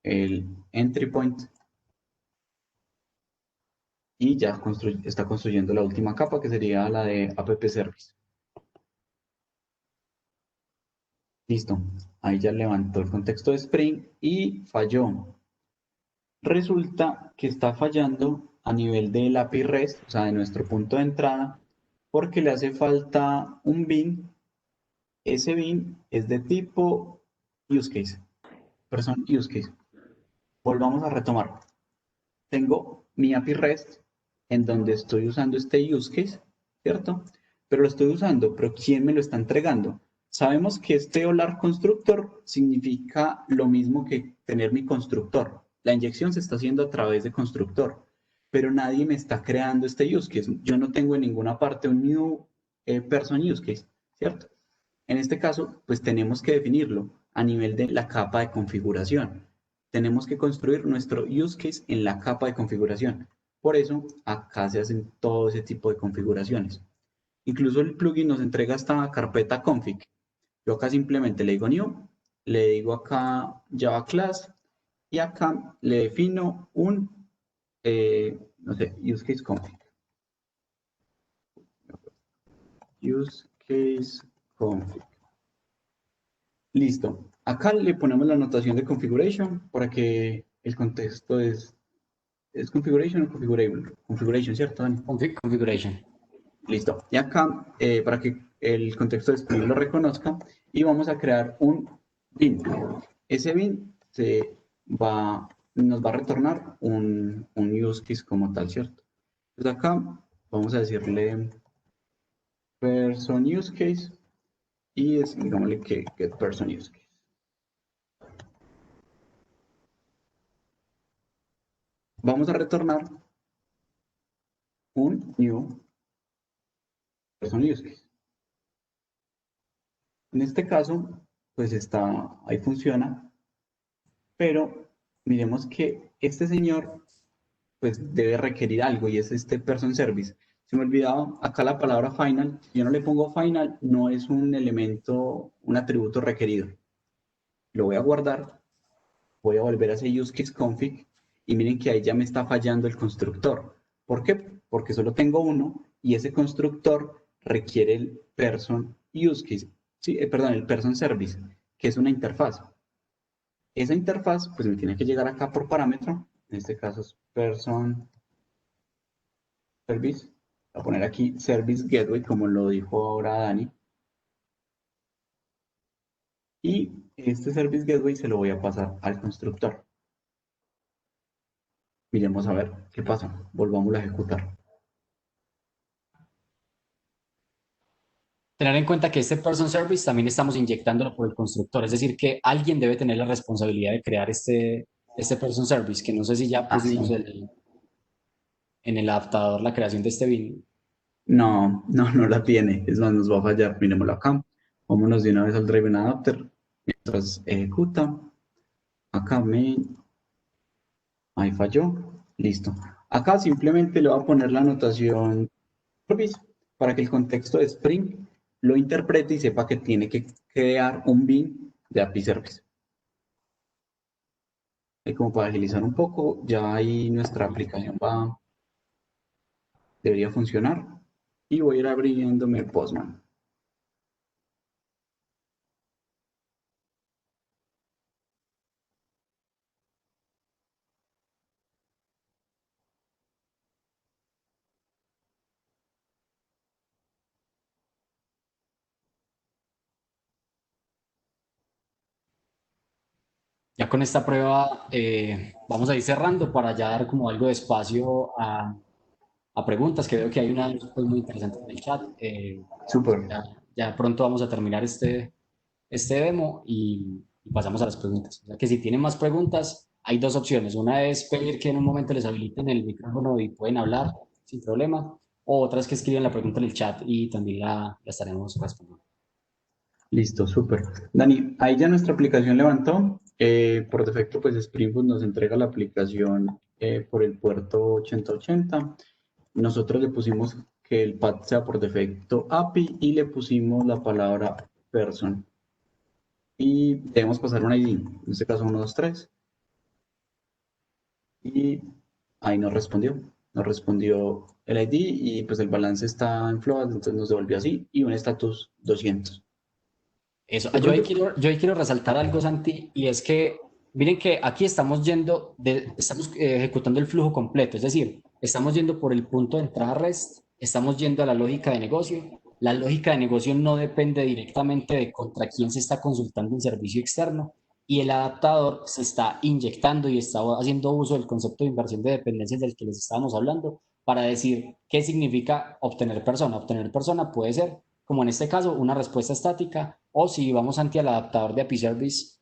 el entry point y ya está construyendo la última capa que sería la de app service. Listo. Ahí ya levantó el contexto de Spring y falló. Resulta que está fallando a nivel del API REST, o sea, de nuestro punto de entrada, porque le hace falta un bin. Ese bin es de tipo use case, person use case. Volvamos a retomar. Tengo mi API REST en donde estoy usando este use case, ¿cierto? Pero lo estoy usando, pero ¿quién me lo está entregando? Sabemos que este Olar constructor significa lo mismo que tener mi constructor. La inyección se está haciendo a través de constructor, pero nadie me está creando este use case. Yo no tengo en ninguna parte un new person use case, ¿cierto? En este caso, pues tenemos que definirlo a nivel de la capa de configuración. Tenemos que construir nuestro use case en la capa de configuración. Por eso, acá se hacen todo ese tipo de configuraciones. Incluso el plugin nos entrega esta carpeta config. Yo acá simplemente le digo new, le digo acá Java class y acá le defino un, no sé, use case config. Use case config. Listo. Acá le ponemos la notación de configuration para que el contexto es configuration o configurable. Configuration, ¿cierto, Dani? Configuration. Listo. Y acá, para que el contexto de Spring lo reconozca, y vamos a crear un bin. Ese bin nos va a retornar un use case como tal, ¿cierto? Entonces acá vamos a decirle person use case y digámosle que get person use case. Vamos a retornar un new person use case. En este caso, pues ahí funciona, pero miremos que este señor pues debe requerir algo y es este person service. Se me olvidaba acá la palabra final. Si yo no le pongo final, no es un elemento, un atributo requerido. Lo voy a guardar, voy a volver a ese use case config y miren que ahí ya me está fallando el constructor. ¿Por qué? Porque solo tengo uno y ese constructor requiere el person use case, sí, perdón, el person service, que es una interfaz. Esa interfaz pues me tiene que llegar acá por parámetro, en este caso es person service. Voy a poner aquí service gateway como lo dijo ahora Dani. Y este service gateway se lo voy a pasar al constructor. Miremos a ver qué pasa. Volvámoslo a ejecutar. Tener en cuenta que este person service también estamos inyectándolo por el constructor, es decir, que alguien debe tener la responsabilidad de crear este person service, que no sé si ya pusimos Sí. en el adaptador la creación de este bin. No la tiene. Es más, nos va a fallar. Miremoslo acá. Vámonos de una vez al driven adapter. Mientras ejecuta. Acá ahí falló. Listo. Acá simplemente le voy a poner la anotación service para que el contexto de Spring lo interprete y sepa que tiene que crear un bin de API Service. Y como para agilizar un poco, ya ahí nuestra aplicación debería funcionar. Y voy a ir abriéndome Postman. Ya con esta prueba vamos a ir cerrando para ya dar como algo de espacio a preguntas, que veo que hay una pues, muy interesante en el chat. Súper. Ya pronto vamos a terminar este demo y pasamos a las preguntas. O sea que si tienen más preguntas, hay dos opciones. Una es pedir que en un momento les habiliten el micrófono y pueden hablar sin problema, o otra es que escriban la pregunta en el chat y también la estaremos respondiendo. Listo, súper. Dani, ahí ya nuestra aplicación levantó. Por defecto, pues Spring Boot nos entrega la aplicación por el puerto 8080. Nosotros le pusimos que el path sea por defecto API y le pusimos la palabra person. Y debemos pasar un ID, en este caso 123. Y ahí nos respondió el ID y pues el balance está en float, entonces nos devolvió así y un status 200. Eso, yo ahí quiero resaltar algo, Santi, y es que miren que aquí estamos estamos ejecutando el flujo completo, es decir, estamos yendo por el punto de entrada REST, estamos yendo a la lógica de negocio. La lógica de negocio no depende directamente de contra quién se está consultando un servicio externo y el adaptador se está inyectando y está haciendo uso del concepto de inversión de dependencias del que les estábamos hablando para decir qué significa obtener persona. Obtener persona puede ser, como en este caso, una respuesta estática o si vamos ante el adaptador de API Service.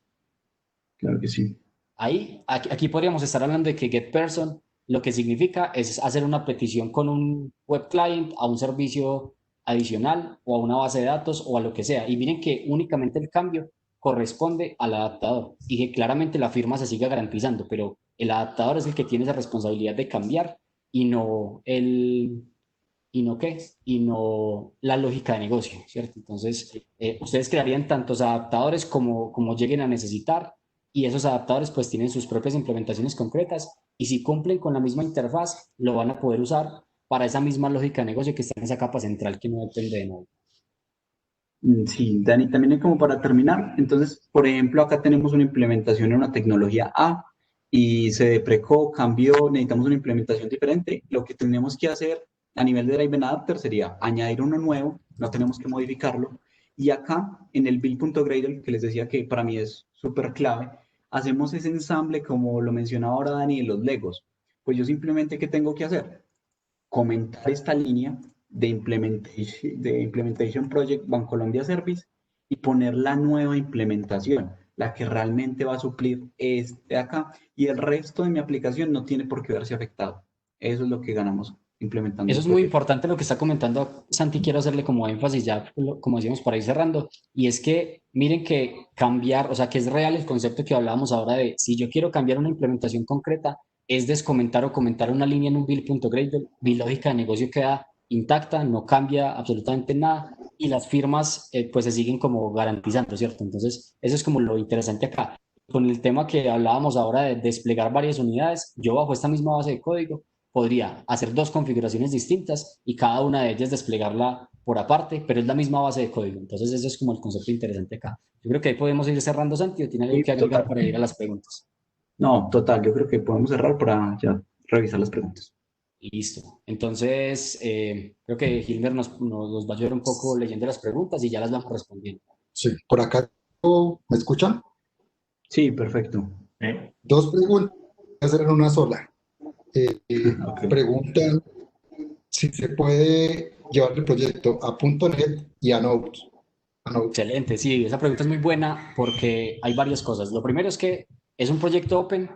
Claro que sí. Aquí podríamos estar hablando de que getPerson lo que significa es hacer una petición con un web client a un servicio adicional o a una base de datos o a lo que sea. Y miren que únicamente el cambio corresponde al adaptador y que claramente la firma se siga garantizando, pero el adaptador es el que tiene esa responsabilidad de cambiar y no y no la lógica de negocio, ¿cierto? Entonces, ustedes crearían tantos adaptadores como lleguen a necesitar y esos adaptadores pues tienen sus propias implementaciones concretas y si cumplen con la misma interfaz, lo van a poder usar para esa misma lógica de negocio que está en esa capa central que no depende de nadie. Sí, Dani, también es como para terminar. Entonces, por ejemplo, acá tenemos una implementación en una tecnología A y se deprecó, cambió, necesitamos una implementación diferente. Lo que tenemos que hacer A nivel de Driven Adapter sería añadir uno nuevo, no tenemos que modificarlo. Y acá en el build.gradle, que les decía que para mí es súper clave, hacemos ese ensamble como lo mencionaba ahora Dani de los Legos. Pues yo simplemente, ¿qué tengo que hacer? Comentar esta línea de Implementation Project Bancolombia Service y poner la nueva implementación, la que realmente va a suplir este acá, y el resto de mi aplicación no tiene por qué verse afectado. Eso es lo que ganamos implementando Eso el es muy proyecto. importante lo que está comentando Santi, quiero hacerle como énfasis ya, como decíamos, para ir cerrando, y es que miren que cambiar, o sea, que es real el concepto que hablábamos ahora de si yo quiero cambiar una implementación concreta, es descomentar o comentar una línea en un build.gradle, mi lógica de negocio queda intacta, no cambia absolutamente nada, y las firmas pues se siguen como garantizando, ¿cierto? Entonces, eso es como lo interesante acá. Con el tema que hablábamos ahora de desplegar varias unidades, yo bajo esta misma base de código podría hacer dos configuraciones distintas y cada una de ellas desplegarla por aparte, pero es la misma base de código. Entonces, eso es como el concepto interesante acá. Yo creo que ahí podemos ir cerrando, Santi, ¿o tiene algo Sí, que agregar total. para ir a las preguntas? No, total, yo creo que podemos cerrar para ya revisar las preguntas. Listo. Entonces, creo que Gilmer nos va a ayudar un poco leyendo las preguntas y ya las vamos respondiendo. Sí, por acá, ¿me escuchan? Sí, perfecto. ¿Sí? Dos preguntas, voy a hacer en una sola. Ok. Preguntan si se puede llevar el proyecto a .NET y a Node. A Node. Excelente, sí, esa pregunta es muy buena porque hay varias cosas. Lo primero es que es un proyecto open.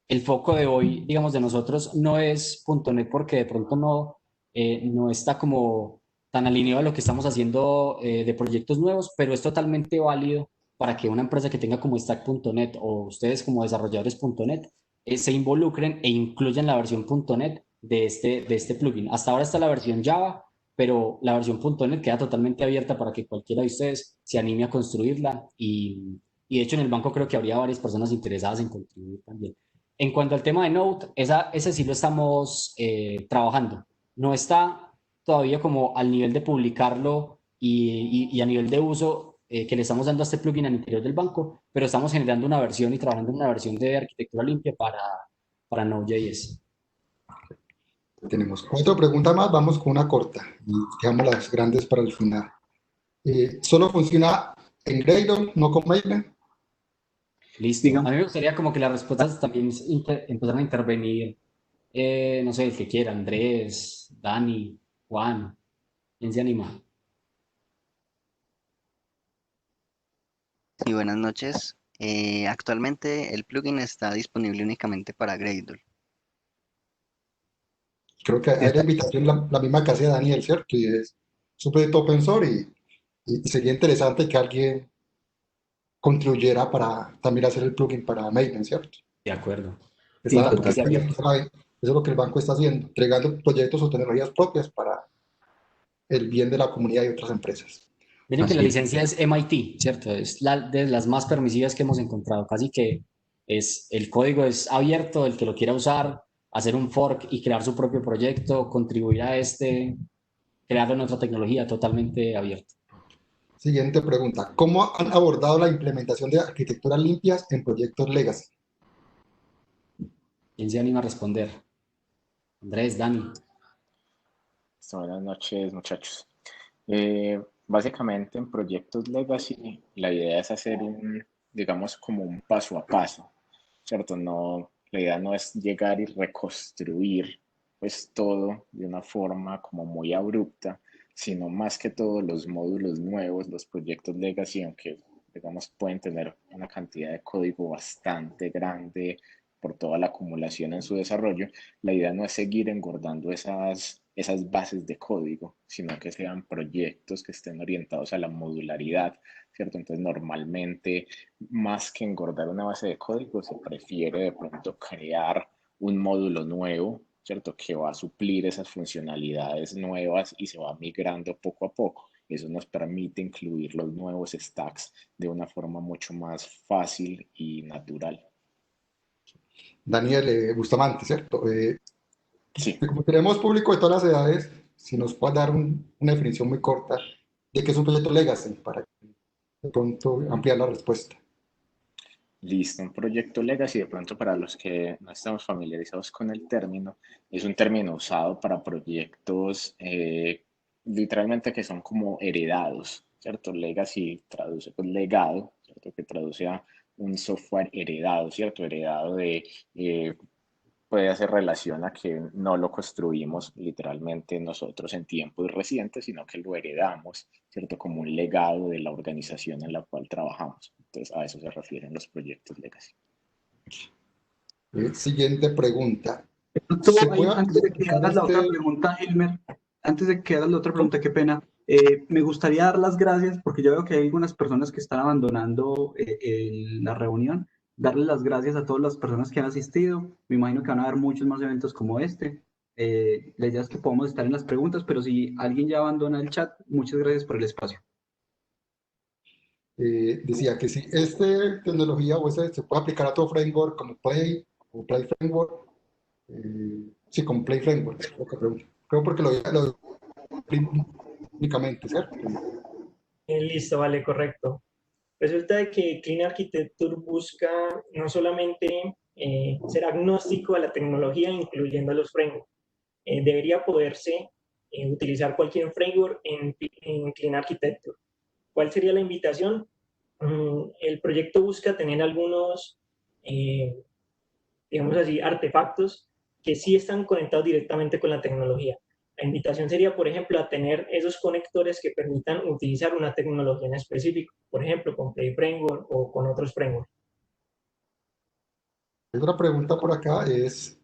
El foco de hoy, digamos, de nosotros no es .NET porque de pronto no está como tan alineado a lo que estamos haciendo de proyectos nuevos, pero es totalmente válido para que una empresa que tenga como Stack.NET o ustedes como desarrolladores .NET se involucren e incluyan la versión .NET de este plugin. Hasta ahora está la versión Java, pero la versión .NET queda totalmente abierta para que cualquiera de ustedes se anime a construirla y de hecho en el banco creo que habría varias personas interesadas en contribuir también. En cuanto al tema de Node, ese sí lo estamos trabajando. No está todavía como al nivel de publicarlo y a nivel de uso que le estamos dando a este plugin al interior del banco, pero estamos generando una versión y trabajando en una versión de arquitectura limpia para Node.js. Tenemos otra pregunta más, vamos con una corta y dejamos las grandes para el final. ¿Solo funciona en Gradle, no con Maven? Listo. A Digamos, mí me gustaría como que las respuestas también empezaran a intervenir, no sé, el que quiera, Andrés, Dani, Juan, ¿quién se anima? Sí, buenas noches. Actualmente el plugin está disponible únicamente para Gradle. Creo que hay la invitación la misma que hace Daniel, ¿cierto? Y es un proyecto open source y sería interesante que alguien contribuyera para también hacer el plugin para Maven, ¿cierto? De acuerdo. sí, Porque total. Sí, abierto. eso es lo que el banco está haciendo, entregando proyectos o tecnologías propias para el bien de la comunidad y otras empresas. Miren que la Así es. licencia es MIT, ¿cierto? Es de las más permisivas que hemos encontrado. Casi que el código es abierto, el que lo quiera usar, hacer un fork y crear su propio proyecto, contribuir a este, crearlo en otra tecnología, totalmente abierto. Siguiente pregunta. ¿Cómo han abordado la implementación de arquitecturas limpias en proyectos legacy? ¿Quién se anima a responder? Andrés, Dani. Buenas noches, muchachos. Básicamente en proyectos legacy, la idea es hacer digamos, como un paso a paso, ¿cierto? No, la idea no es llegar y reconstruir pues todo de una forma como muy abrupta, sino más que todo los módulos nuevos, los proyectos legacy, aunque digamos pueden tener una cantidad de código bastante grande por toda la acumulación en su desarrollo, la idea no es seguir engordando esas bases de código, sino que sean proyectos que estén orientados a la modularidad, ¿cierto? Entonces, normalmente, más que engordar una base de código, se prefiere de pronto crear un módulo nuevo, ¿cierto? Que va a suplir esas funcionalidades nuevas y se va migrando poco a poco. Eso nos permite incluir los nuevos stacks de una forma mucho más fácil y natural. Daniel Bustamante, ¿cierto? Sí. Como tenemos público de todas las edades, si nos puede dar una definición muy corta de qué es un proyecto legacy para de pronto ampliar la respuesta. Listo, un proyecto legacy, de pronto para los que no estamos familiarizados con el término, es un término usado para proyectos literalmente que son como heredados, ¿cierto? Legacy traduce pues legado, ¿cierto? Que traduce a un software heredado, ¿cierto? Heredado de, eh, puede hacer relación a que no lo construimos literalmente nosotros en tiempos recientes, sino que lo heredamos, ¿cierto? Como un legado de la organización en la cual trabajamos. Entonces, a eso se refieren los proyectos legacy. Siguiente pregunta. Tú, ¿Se puede antes de que aplicar hagas la otra este? pregunta, Hilmer, antes de que hagas la otra pregunta, qué pena, me gustaría dar las gracias porque yo veo que hay algunas personas que están abandonando la reunión. Darle las gracias a todas las personas que han asistido. Me imagino que van a haber muchos más eventos como este. La idea es que podamos estar en las preguntas, pero si alguien ya abandona el chat, muchas gracias por el espacio. Decía que si esta tecnología o se puede aplicar a todo framework como Play o Play Framework. Sí, como Play Framework. Creo porque lo únicamente, ¿cierto? Listo, vale, correcto. Resulta de que Clean Architecture busca no solamente ser agnóstico a la tecnología, incluyendo los frameworks. Debería poderse utilizar cualquier framework en Clean Architecture. ¿Cuál sería la invitación? El proyecto busca tener algunos, digamos así, artefactos que sí están conectados directamente con la tecnología. La invitación sería, por ejemplo, a tener esos conectores que permitan utilizar una tecnología en específico, por ejemplo, con Play Framework o con otros frameworks. Otra pregunta por acá es,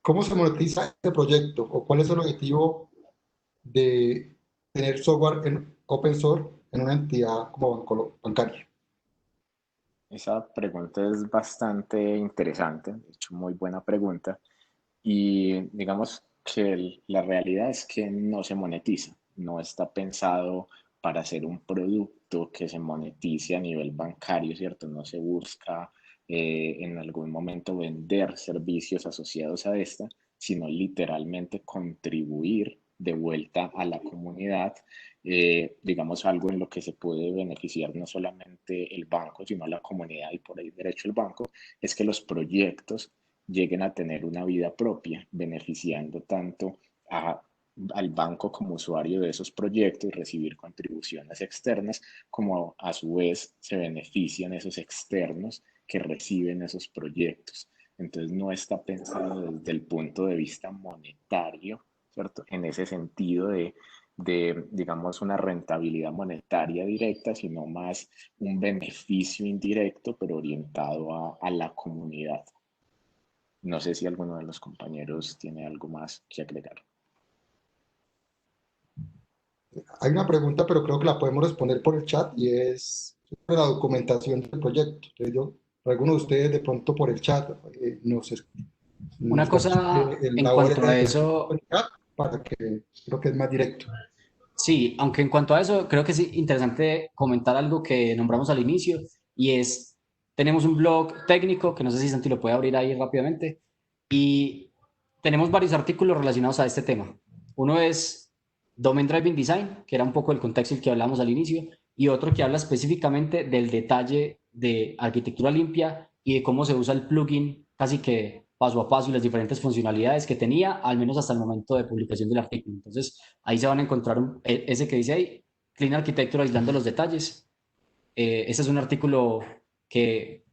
¿cómo se monetiza este proyecto? ¿O cuál es el objetivo de tener software en open source en una entidad como bancaria? Esa pregunta es bastante interesante, de hecho, muy buena pregunta. Y digamos que la realidad es que no se monetiza, no está pensado para ser un producto que se monetice a nivel bancario, ¿cierto? No se busca en algún momento vender servicios asociados a esta, sino literalmente contribuir de vuelta a la comunidad, digamos algo en lo que se puede beneficiar no solamente el banco, sino la comunidad y por ahí derecho el banco, es que los proyectos lleguen a tener una vida propia, beneficiando tanto al banco como usuario de esos proyectos y recibir contribuciones externas, como a su vez se benefician esos externos que reciben esos proyectos. Entonces no está pensado desde el punto de vista monetario, ¿cierto? En ese sentido de, digamos, una rentabilidad monetaria directa, sino más un beneficio indirecto, pero orientado a la comunidad. No sé si alguno de los compañeros tiene algo más que agregar. Hay una pregunta, pero creo que la podemos responder por el chat y es sobre la documentación del proyecto. Entonces, alguno de ustedes de pronto por el chat Una nos cosa comparte en la cuanto a URL del eso, chat para que creo que es más directo. sí, aunque en cuanto a eso, creo que es interesante comentar algo que nombramos al inicio y es, tenemos un blog técnico, que no sé si Santi lo puede abrir ahí rápidamente, y tenemos varios artículos relacionados a este tema. Uno es Domain Driven Design, que era un poco el contexto del que hablamos al inicio, y otro que habla específicamente del detalle de arquitectura limpia y de cómo se usa el plugin casi que paso a paso y las diferentes funcionalidades que tenía, al menos hasta el momento de publicación del artículo. Entonces, ahí se van a encontrar ese que dice ahí, Clean Architecture aislando los detalles. Ese es un artículo que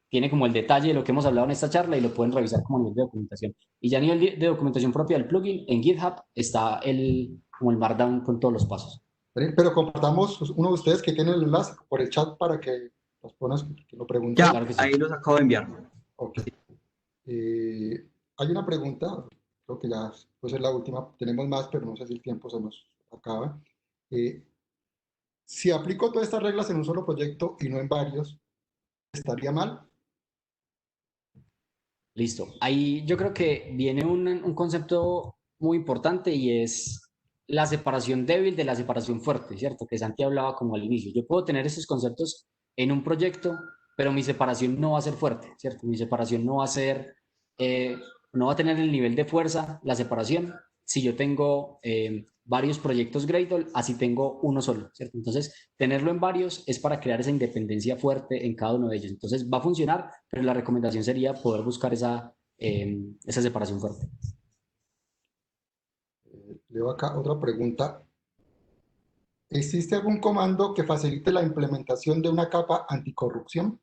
tiene como el detalle de lo que hemos hablado en esta charla y lo pueden revisar como a nivel de documentación. Y ya a nivel de documentación propia del plugin, en GitHub está como el Markdown con todos los pasos. Pero compartamos uno de ustedes que tiene el enlace por el chat para que las personas que lo pregunten. Ya, Claro que sí. ahí los acabo de enviar. Ok. Hay una pregunta, creo que ya puede ser la última, tenemos más, pero no sé si el tiempo se nos acaba. Si aplico todas estas reglas en un solo proyecto y no en varios, ¿estaría mal? Listo. Ahí yo creo que viene un concepto muy importante y es la separación débil de la separación fuerte, ¿cierto? Que Santi hablaba como al inicio. Yo puedo tener esos conceptos en un proyecto, pero mi separación no va a ser fuerte, ¿cierto? Mi separación no va a ser, no va a tener el nivel de fuerza, la separación, si yo tengo varios proyectos Gradle, así tengo uno solo, ¿cierto? Entonces, tenerlo en varios es para crear esa independencia fuerte en cada uno de ellos. Entonces, va a funcionar, pero la recomendación sería poder buscar esa separación fuerte. Leo acá otra pregunta. ¿Existe algún comando que facilite la implementación de una capa anticorrupción?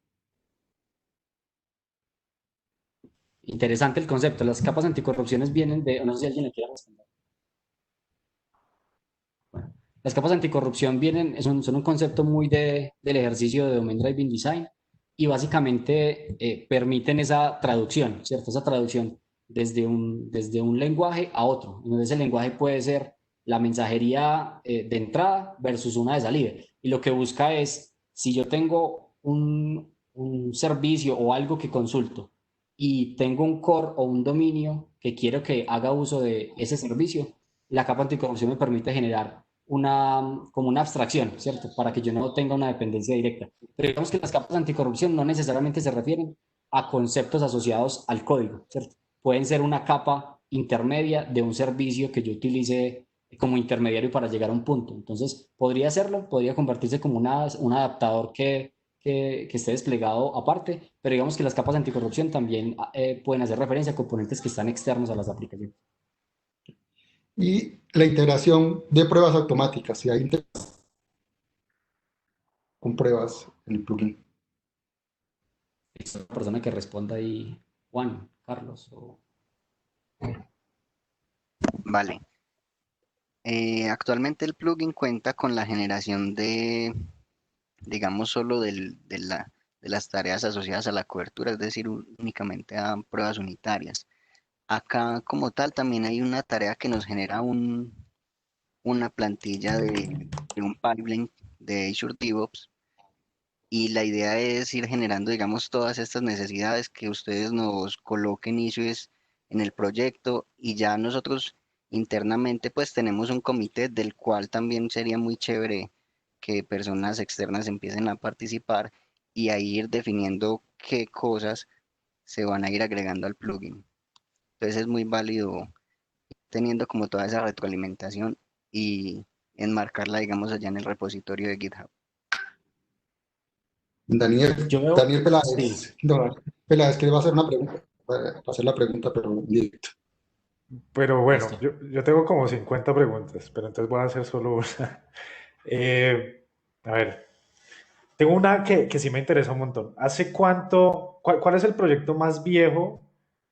Interesante el concepto. Las capas anticorrupciones vienen de, no sé si alguien le quiere responder. Bueno, las capas anticorrupción son un concepto muy del ejercicio de Domain Driven Design y básicamente permiten esa traducción, ¿cierto? Esa traducción desde un lenguaje a otro. Entonces el lenguaje puede ser la mensajería de entrada versus una de salida. Y lo que busca es, si yo tengo un servicio o algo que consulto y tengo un core o un dominio que quiero que haga uso de ese servicio, la capa anticorrupción me permite generar como una abstracción, ¿cierto? Para que yo no tenga una dependencia directa. Pero digamos que las capas anticorrupción no necesariamente se refieren a conceptos asociados al código, ¿cierto? Pueden ser una capa intermedia de un servicio que yo utilice como intermediario para llegar a un punto. Entonces, podría hacerlo, podría convertirse como un adaptador que esté desplegado aparte, pero digamos que las capas anticorrupción también pueden hacer referencia a componentes que están externos a las aplicaciones. Y la integración de pruebas automáticas, si hay integración con pruebas en el plugin. Esta persona que responda ahí, Juan, Carlos. Vale. Actualmente el plugin cuenta con la generación de, digamos, solo de las tareas asociadas a la cobertura, es decir, únicamente a pruebas unitarias. Acá como tal también hay una tarea que nos genera una plantilla de un pipeline de Azure DevOps y la idea es ir generando, digamos, todas estas necesidades que ustedes nos coloquen issues en el proyecto y ya nosotros internamente pues tenemos un comité del cual también sería muy chévere que personas externas empiecen a participar y ahí ir definiendo qué cosas se van a ir agregando al plugin. Entonces es muy válido teniendo como toda esa retroalimentación y enmarcarla, digamos, allá en el repositorio de GitHub. Daniel, Yo veo, Daniel Peláez, sí, no, Peláez, que le va a hacer una pregunta, va a hacer la pregunta, pero en directo. Pero bueno, listo. yo tengo como 50 preguntas, pero entonces voy a hacer solo una. A ver, tengo una que sí me interesa un montón. ¿Hace cuánto, cuál es el proyecto más viejo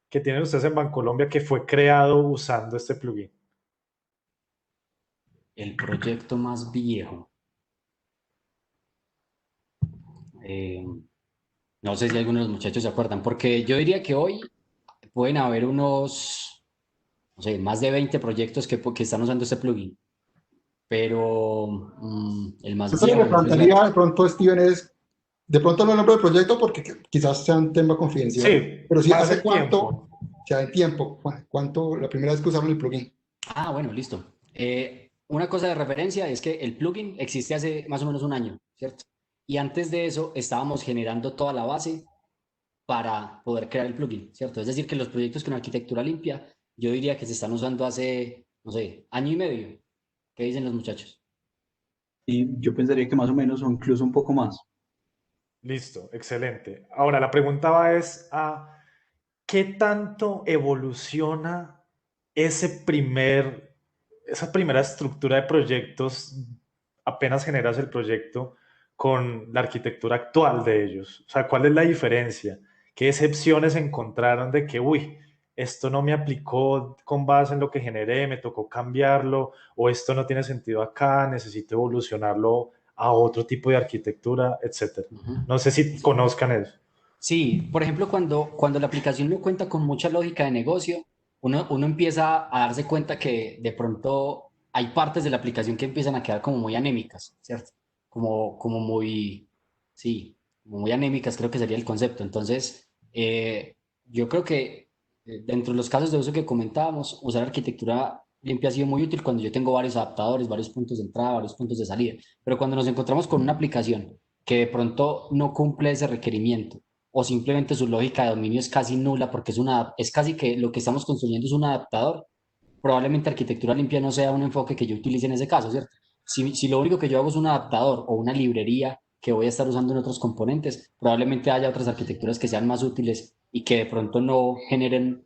que tienen ustedes en Bancolombia que fue creado usando este plugin? El proyecto más viejo. No sé si algunos de los muchachos se acuerdan, porque yo diría que hoy pueden haber unos, no sé, más de 20 proyectos que están usando este plugin. Pero el más Eso le viejo, preguntaría de pronto, Steven, es, de pronto no el nombre del proyecto porque quizás sea un tema confidencial, Sí, pero sí, más ¿hace el cuánto, tiempo. ya de tiempo, cuánto, la primera vez que usaron el plugin? Bueno, listo. Una cosa de referencia es que el plugin existe hace más o menos un año, ¿cierto? Y antes de eso estábamos generando toda la base para poder crear el plugin, ¿cierto? Es decir, que los proyectos con arquitectura limpia, yo diría que se están usando hace, no sé, año y medio. ¿Qué dicen los muchachos? Y yo pensaría que más o menos o incluso un poco más. Listo, excelente. Ahora, la pregunta va es a ¿qué tanto evoluciona esa primera estructura de proyectos apenas generas el proyecto con la arquitectura actual de ellos? O sea, ¿cuál es la diferencia? ¿Qué excepciones encontraron de que, uy, esto no me aplicó con base en lo que generé, me tocó cambiarlo, o esto no tiene sentido acá, necesito evolucionarlo a otro tipo de arquitectura, etcétera? No sé si conozcan eso. Sí, por ejemplo, cuando la aplicación no cuenta con mucha lógica de negocio, uno empieza a darse cuenta que de pronto hay partes de la aplicación que empiezan a quedar como muy anémicas, ¿cierto? Como muy, sí, como muy anémicas creo que sería el concepto. Entonces, yo creo que dentro de los casos de uso que comentábamos, usar arquitectura limpia ha sido muy útil cuando yo tengo varios adaptadores, varios puntos de entrada, varios puntos de salida. Pero cuando nos encontramos con una aplicación que de pronto no cumple ese requerimiento, o simplemente su lógica de dominio es casi nula porque es casi que lo que estamos construyendo es un adaptador, probablemente arquitectura limpia no sea un enfoque que yo utilice en ese caso, ¿cierto? Si lo único que yo hago es un adaptador o una librería que voy a estar usando en otros componentes, probablemente haya otras arquitecturas que sean más útiles y que de pronto no generen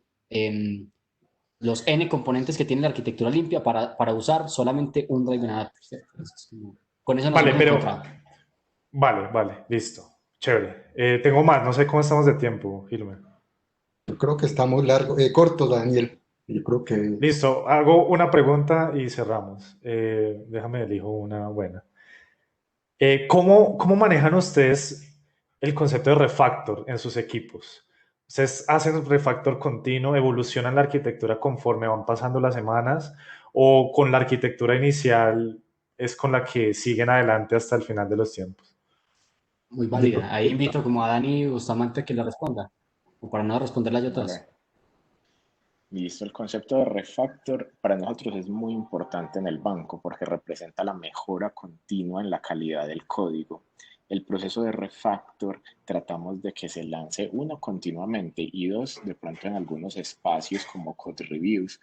los N componentes que tiene la arquitectura limpia para usar solamente un drive adapter, ¿cierto? Con eso nos Vale, hemos pero encontrado. vale, listo. Chévere. Tengo más, no sé cómo estamos de tiempo, Gilmer. Yo creo que estamos cortos, Daniel. Yo creo que Listo, hago una pregunta y cerramos. Déjame elijo una buena. ¿Cómo manejan ustedes el concepto de refactor en sus equipos? ¿Ustedes hacen refactor continuo, evolucionan la arquitectura conforme van pasando las semanas o con la arquitectura inicial es con la que siguen adelante hasta el final de los tiempos? Muy válida. Ahí invito como a Dani Bustamante que le responda, o para no responderla yo todas. Vale. Listo, el concepto de refactor para nosotros es muy importante en el banco porque representa la mejora continua en la calidad del código. El proceso de refactor tratamos de que se lance uno continuamente y dos de pronto en algunos espacios como code reviews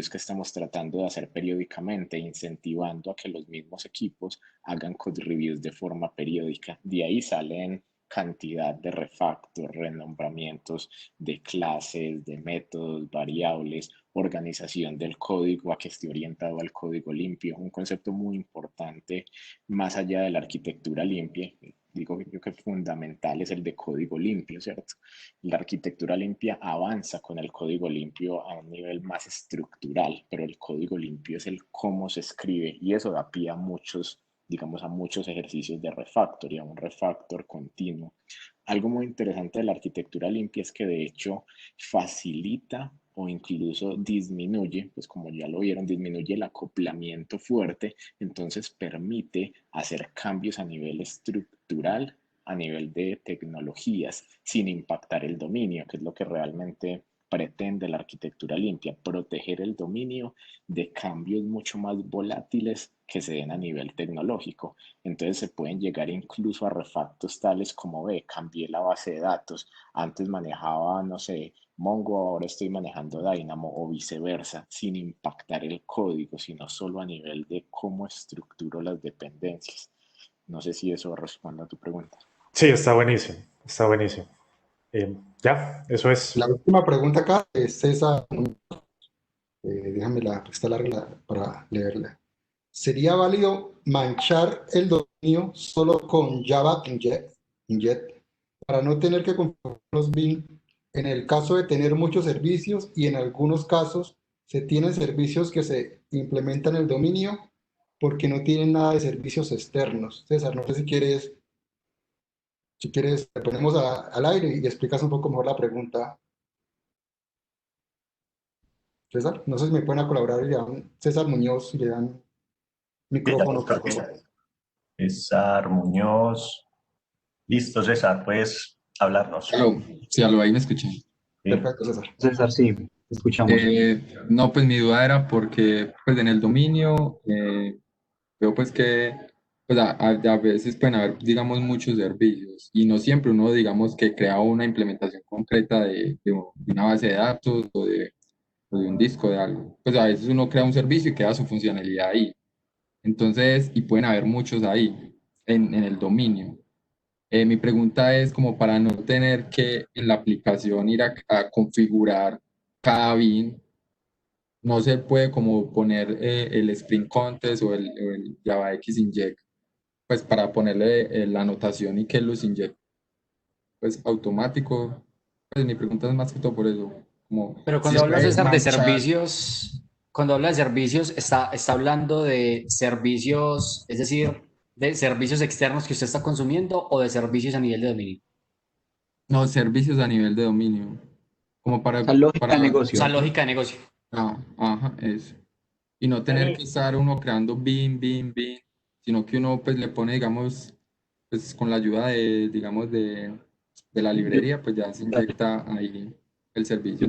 que estamos tratando de hacer periódicamente, incentivando a que los mismos equipos hagan code reviews de forma periódica. De ahí salen cantidad de refactor, renombramientos de clases, de métodos, variables, organización del código a que esté orientado al código limpio, un concepto muy importante más allá de la arquitectura limpia. Digo yo que fundamental es el de código limpio, ¿cierto? La arquitectura limpia avanza con el código limpio a un nivel más estructural, pero el código limpio es el cómo se escribe y eso da pie a muchos, digamos, a muchos ejercicios de refactor y a un refactor continuo. Algo muy interesante de la arquitectura limpia es que de hecho facilita o incluso disminuye, pues como ya lo vieron, disminuye el acoplamiento fuerte, entonces permite hacer cambios a nivel estructural, a nivel de tecnologías, sin impactar el dominio, que es lo que realmente pretende la arquitectura limpia, proteger el dominio de cambios mucho más volátiles que se den a nivel tecnológico. Entonces se pueden llegar incluso a refactos tales como, cambié la base de datos, antes manejaba, no sé, Mongo, ahora estoy manejando Dynamo o viceversa, sin impactar el código, sino solo a nivel de cómo estructuro las dependencias. No sé si eso responde a tu pregunta. Sí, está buenísimo, está buenísimo. Ya, eso es. la última pregunta acá es César. Déjame está larga para leerla. ¿Sería válido manchar el dominio solo con Java Inject para no tener que configurar los bin en el caso de tener muchos servicios y en algunos casos se tienen servicios que se implementan en el dominio porque no tienen nada de servicios externos? César, no sé si quieres, te ponemos al aire y explicas un poco mejor la pregunta. César, no sé si me pueden colaborar y le dan César Muñoz y le dan micrófono, por favor. César Muñoz. Listo, César, puedes hablarnos. Aló, sí, aló, ahí me escuchan. Sí. Perfecto, César. César, sí, te escuchamos. No, pues mi duda era porque pues en el dominio veo pues que pues a veces pueden haber, digamos, muchos servicios y no siempre uno, digamos, que crea una implementación concreta de una base de datos o de un disco de algo. Pues a veces uno crea un servicio y queda su funcionalidad ahí. Entonces, y pueden haber muchos ahí en el dominio. Mi pregunta es como para no tener que en la aplicación ir a configurar cada bin, no se puede como poner el Spring Contest o el JavaX Inject, pues para ponerle la anotación y que los inject pues automático. Pues mi pregunta es más que todo por eso. Como Pero si cuando se hablas, puede César, de manchar. servicios, cuando habla de servicios, está hablando de servicios, es decir, de servicios externos que usted está consumiendo o de servicios a nivel de dominio. No, servicios a nivel de dominio. Como Esa lógica de O sea, negocio. lógica de negocio. Ajá, eso. Y no tener Dani, que estar uno creando bin, sino que uno pues le pone, digamos, pues con la ayuda de, digamos, de la Yo, librería, pues ya se dale. inyecta ahí el servicio.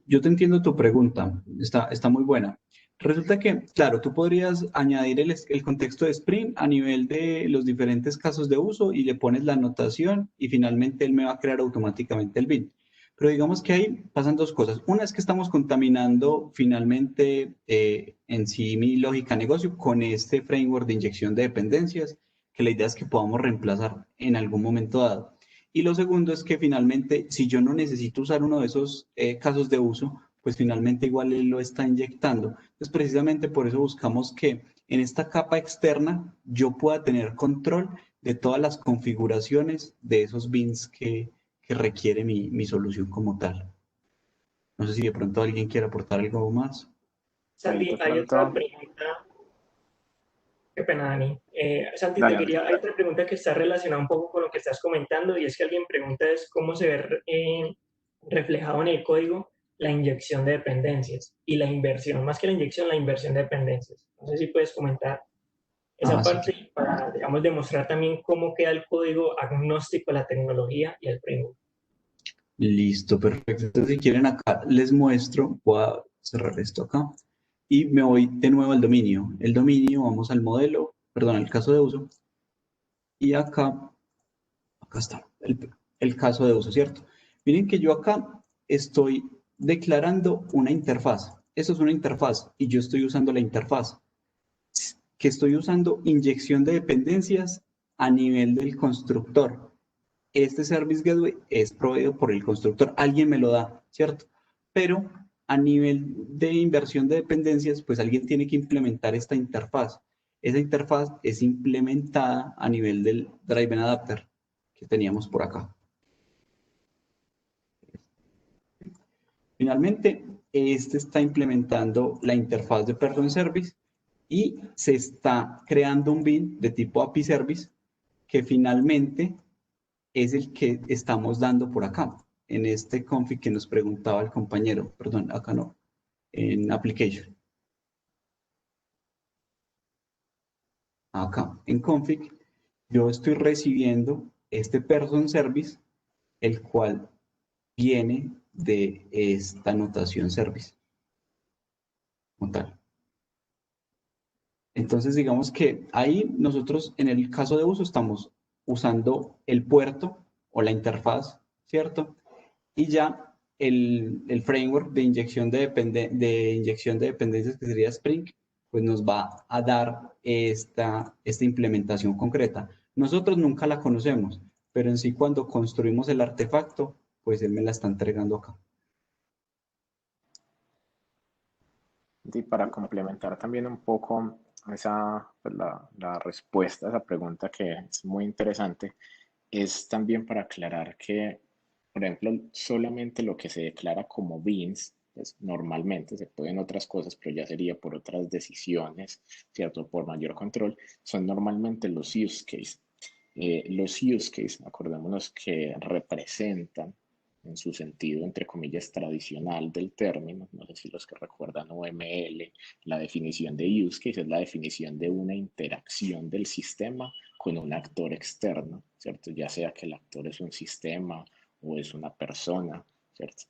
Yo te entiendo tu pregunta, está muy buena. Resulta que, claro, tú podrías añadir el contexto de Spring a nivel de los diferentes casos de uso y le pones la anotación y finalmente él me va a crear automáticamente el bin. Pero digamos que ahí pasan dos cosas. Una es que estamos contaminando finalmente en sí mi lógica de negocio con este framework de inyección de dependencias, que la idea es que podamos reemplazar en algún momento dado. Y lo segundo es que finalmente, si yo no necesito usar uno de esos casos de uso, pues finalmente igual él lo está inyectando. Entonces, precisamente por eso buscamos que en esta capa externa yo pueda tener control de todas las configuraciones de esos bins que requiere mi solución como tal. No sé si de pronto alguien quiere aportar algo más. Ahí Santi, de hay otra pronto, pregunta. Qué pena, Dani. Santi, dale, Andrés. hay otra pregunta que está relacionada un poco con lo que estás comentando y es que alguien pregunta es cómo se ve reflejado en el código la inyección de dependencias y la inversión, más que la inyección, la inversión de dependencias. No sé si puedes comentar esa Sí. parte para, digamos, demostrar también cómo queda el código agnóstico a la tecnología y al framework. Listo, perfecto. Entonces, si quieren acá, les muestro, voy a cerrar esto acá y me voy de nuevo al dominio. El dominio, vamos al modelo, perdón, al caso de uso. Y acá está, el caso de uso, ¿cierto? Miren que yo acá estoy declarando una interfaz. Eso es una interfaz y yo estoy usando la interfaz. Que estoy usando inyección de dependencias a nivel del constructor. Este Service Gateway es proveído por el constructor, alguien me lo da, ¿cierto? Pero a nivel de inversión de dependencias, pues alguien tiene que implementar esta interfaz. Esa interfaz es implementada a nivel del Driven Adapter que teníamos por acá. Finalmente, este está implementando la interfaz de Person Service y se está creando un bin de tipo API Service que finalmente es el que estamos dando por acá, en este config que nos preguntaba el compañero, perdón, acá no, en application. Acá, en config, yo estoy recibiendo este person service, el cual viene de esta notación service, como tal. Entonces, digamos que ahí nosotros, en el caso de uso, estamos usando el puerto o la interfaz, ¿cierto? Y ya el framework de inyección de dependencias, que sería Spring, pues nos va a dar esta implementación concreta. Nosotros nunca la conocemos, pero en sí cuando construimos el artefacto, pues él me la está entregando acá. Y para complementar también un poco esa, pues, la respuesta a esa pregunta que es muy interesante, es también para aclarar que, por ejemplo, solamente lo que se declara como beans, pues normalmente se pueden otras cosas, pero ya sería por otras decisiones, ¿cierto? Por mayor control, son normalmente los use case. Los use case, acordémonos que representan en su sentido, entre comillas, tradicional del término, no sé si los que recuerdan UML, la definición de use case es la definición de una interacción del sistema con un actor externo, ¿cierto? Ya sea que el actor es un sistema o es una persona, ¿cierto?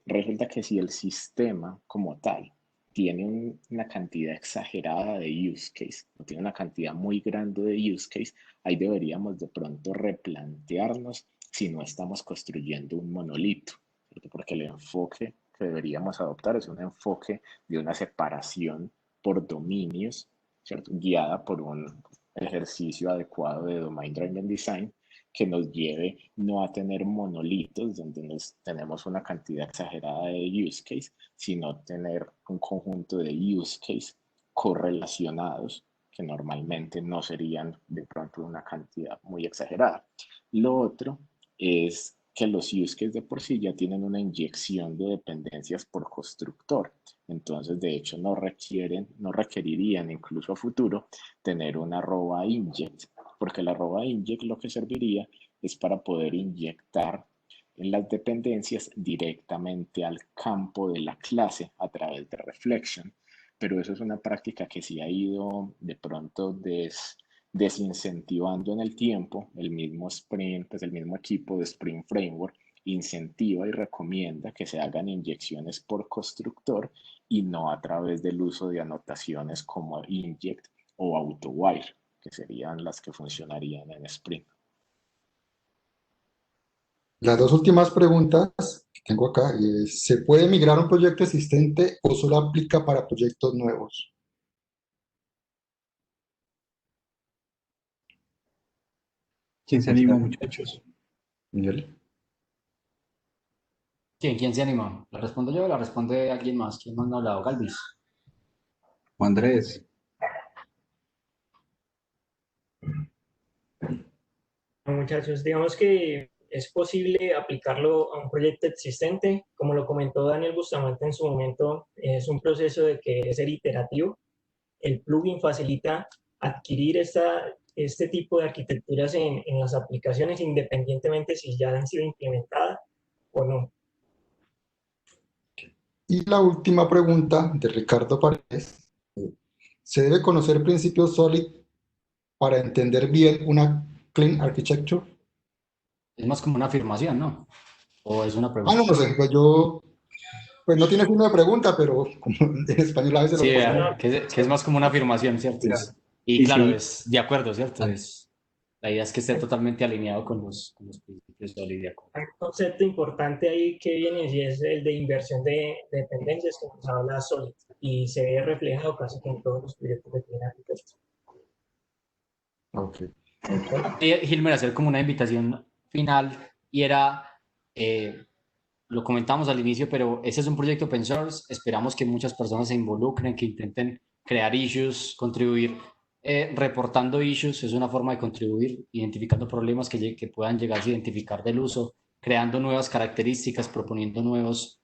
Resulta que si el sistema como tal tiene una cantidad exagerada de use case, o tiene una cantidad muy grande de use case, ahí deberíamos de pronto replantearnos si no estamos construyendo un monolito, ¿cierto? Porque el enfoque que deberíamos adoptar es un enfoque de una separación por dominios, ¿cierto? Guiada por un ejercicio adecuado de Domain Driven Design que nos lleve no a tener monolitos donde tenemos una cantidad exagerada de use case, sino tener un conjunto de use case correlacionados que normalmente no serían de pronto una cantidad muy exagerada. Lo otro es que los use cases de por sí ya tienen una inyección de dependencias por constructor. Entonces, de hecho, no requerirían incluso a futuro tener una arroba inject, porque la arroba inject lo que serviría es para poder inyectar en las dependencias directamente al campo de la clase a través de reflection. Pero eso es una práctica que sí ha ido de pronto desincentivando en el tiempo. El mismo Spring, pues el mismo equipo de Spring Framework incentiva y recomienda que se hagan inyecciones por constructor y no a través del uso de anotaciones como inject o autowire, que serían las que funcionarían en Spring. Las dos últimas preguntas que tengo acá es, ¿se puede migrar a un proyecto existente o solo aplica para proyectos nuevos? ¿Quién se anima, muchachos? Miguel. ¿Quién se anima? ¿La respondo yo o la responde alguien más? ¿Quién más no ha hablado? Galvis. O Andrés. Muchachos, digamos que es posible aplicarlo a un proyecto existente. Como lo comentó Daniel Bustamante en su momento, es un proceso de que es ser iterativo. El plugin facilita adquirir este tipo de arquitecturas en las aplicaciones independientemente si ya han sido implementadas o no. Y la última pregunta de Ricardo Paredes. ¿Se debe conocer principios SOLID para entender bien una Clean Architecture? Es más como una afirmación, ¿no? ¿O es una Ah, pregunta? no sé, pues yo, pues no tiene signo de pregunta, pero como en español a veces Sí, lo vea, ponen. que es más como una afirmación, ¿cierto? Y Y claro, sí, es de acuerdo, ¿cierto? La idea es que esté totalmente alineado con los principios SOLID de acuerdo. Un concepto importante ahí que viene y es el de inversión de dependencias que nos habla Solid y se ve reflejado casi que en todos los proyectos de Clean Architecture. Ok. Gilmer, hacer como una invitación final y era, lo comentamos al inicio, pero ese es un proyecto open source, esperamos que muchas personas se involucren, que intenten crear issues, contribuir, reportando issues, es una forma de contribuir, identificando problemas que puedan llegar a identificar del uso, creando nuevas características, proponiendo nuevos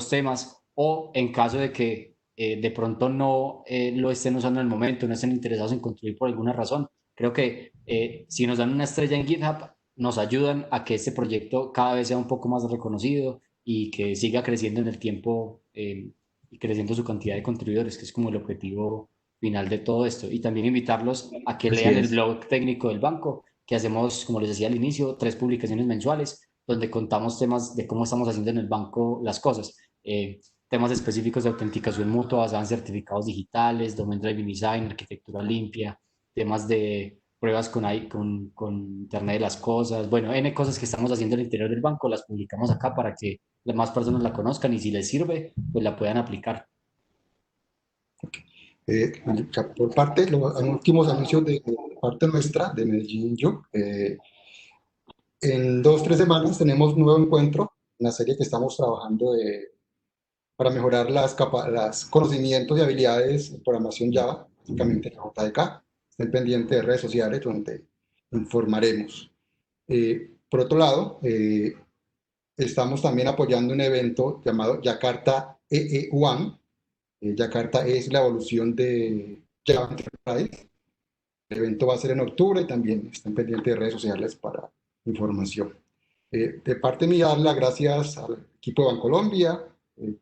temas, o en caso de que de pronto no lo estén usando en el momento, no estén interesados en contribuir por alguna razón, creo que si nos dan una estrella en GitHub, nos ayudan a que este proyecto cada vez sea un poco más reconocido y que siga creciendo en el tiempo y creciendo su cantidad de contribuidores, que es como el objetivo final de todo esto. Y también invitarlos a que así lean el es. blog técnico del banco, que hacemos, como les decía al inicio, 3 publicaciones mensuales, donde contamos temas de cómo estamos haciendo en el banco las cosas. Temas específicos de autenticación mutua basada en certificados digitales, domain driven design, arquitectura limpia, temas de pruebas con Internet de las cosas, bueno, N cosas que estamos haciendo al interior del banco, las publicamos acá para que las más personas la conozcan y si les sirve, pues la puedan aplicar. Por parte, los últimos anuncios de parte nuestra, de Medellín Yo, en 2 o 3 semanas tenemos un nuevo encuentro, una serie que estamos trabajando para mejorar los conocimientos y habilidades de programación Java, básicamente la JDK. Estén pendientes de redes sociales donde informaremos. Por otro lado, estamos también apoyando un evento llamado Jakarta EE1. Jakarta es la evolución de Java Enterprise. El evento va a ser en octubre y también estén pendientes de redes sociales para información. De parte mía, dar las gracias al equipo de Bancolombia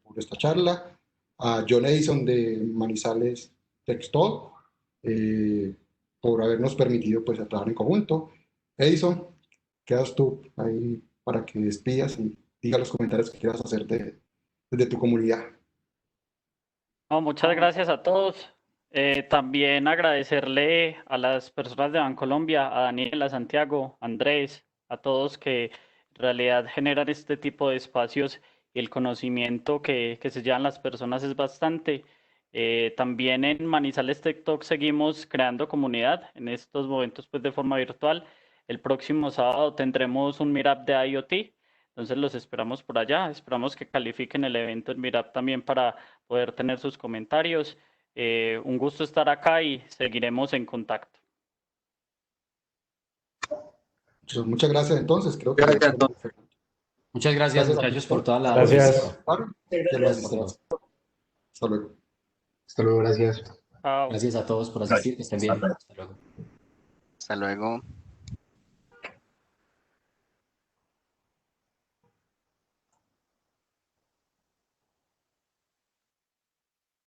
por esta charla, a John Edison de Manizales Textol por habernos permitido pues, trabajar en conjunto. Edison, quedas tú ahí para que despidas y diga los comentarios que quieras hacer desde tu comunidad. No, muchas gracias a todos. También agradecerle a las personas de Bancolombia, a Daniel, a Santiago, a Andrés, a todos que en realidad generan este tipo de espacios y el conocimiento que se llevan las personas es bastante. También en Manizales Tech Talk seguimos creando comunidad en estos momentos pues de forma virtual. El próximo sábado tendremos un meetup de IoT, entonces los esperamos por allá. Esperamos que califiquen el evento en meetup también para poder tener sus comentarios. Un gusto estar acá y seguiremos en contacto. Entonces, muchas gracias entonces, creo que Gracias, Don. Muchas gracias, gracias a muchachos, por todos. toda la Gracias. logística. Hasta luego. Hasta luego, gracias. Chao. Gracias a todos por asistir, que estén bien. Hasta luego. Hasta luego.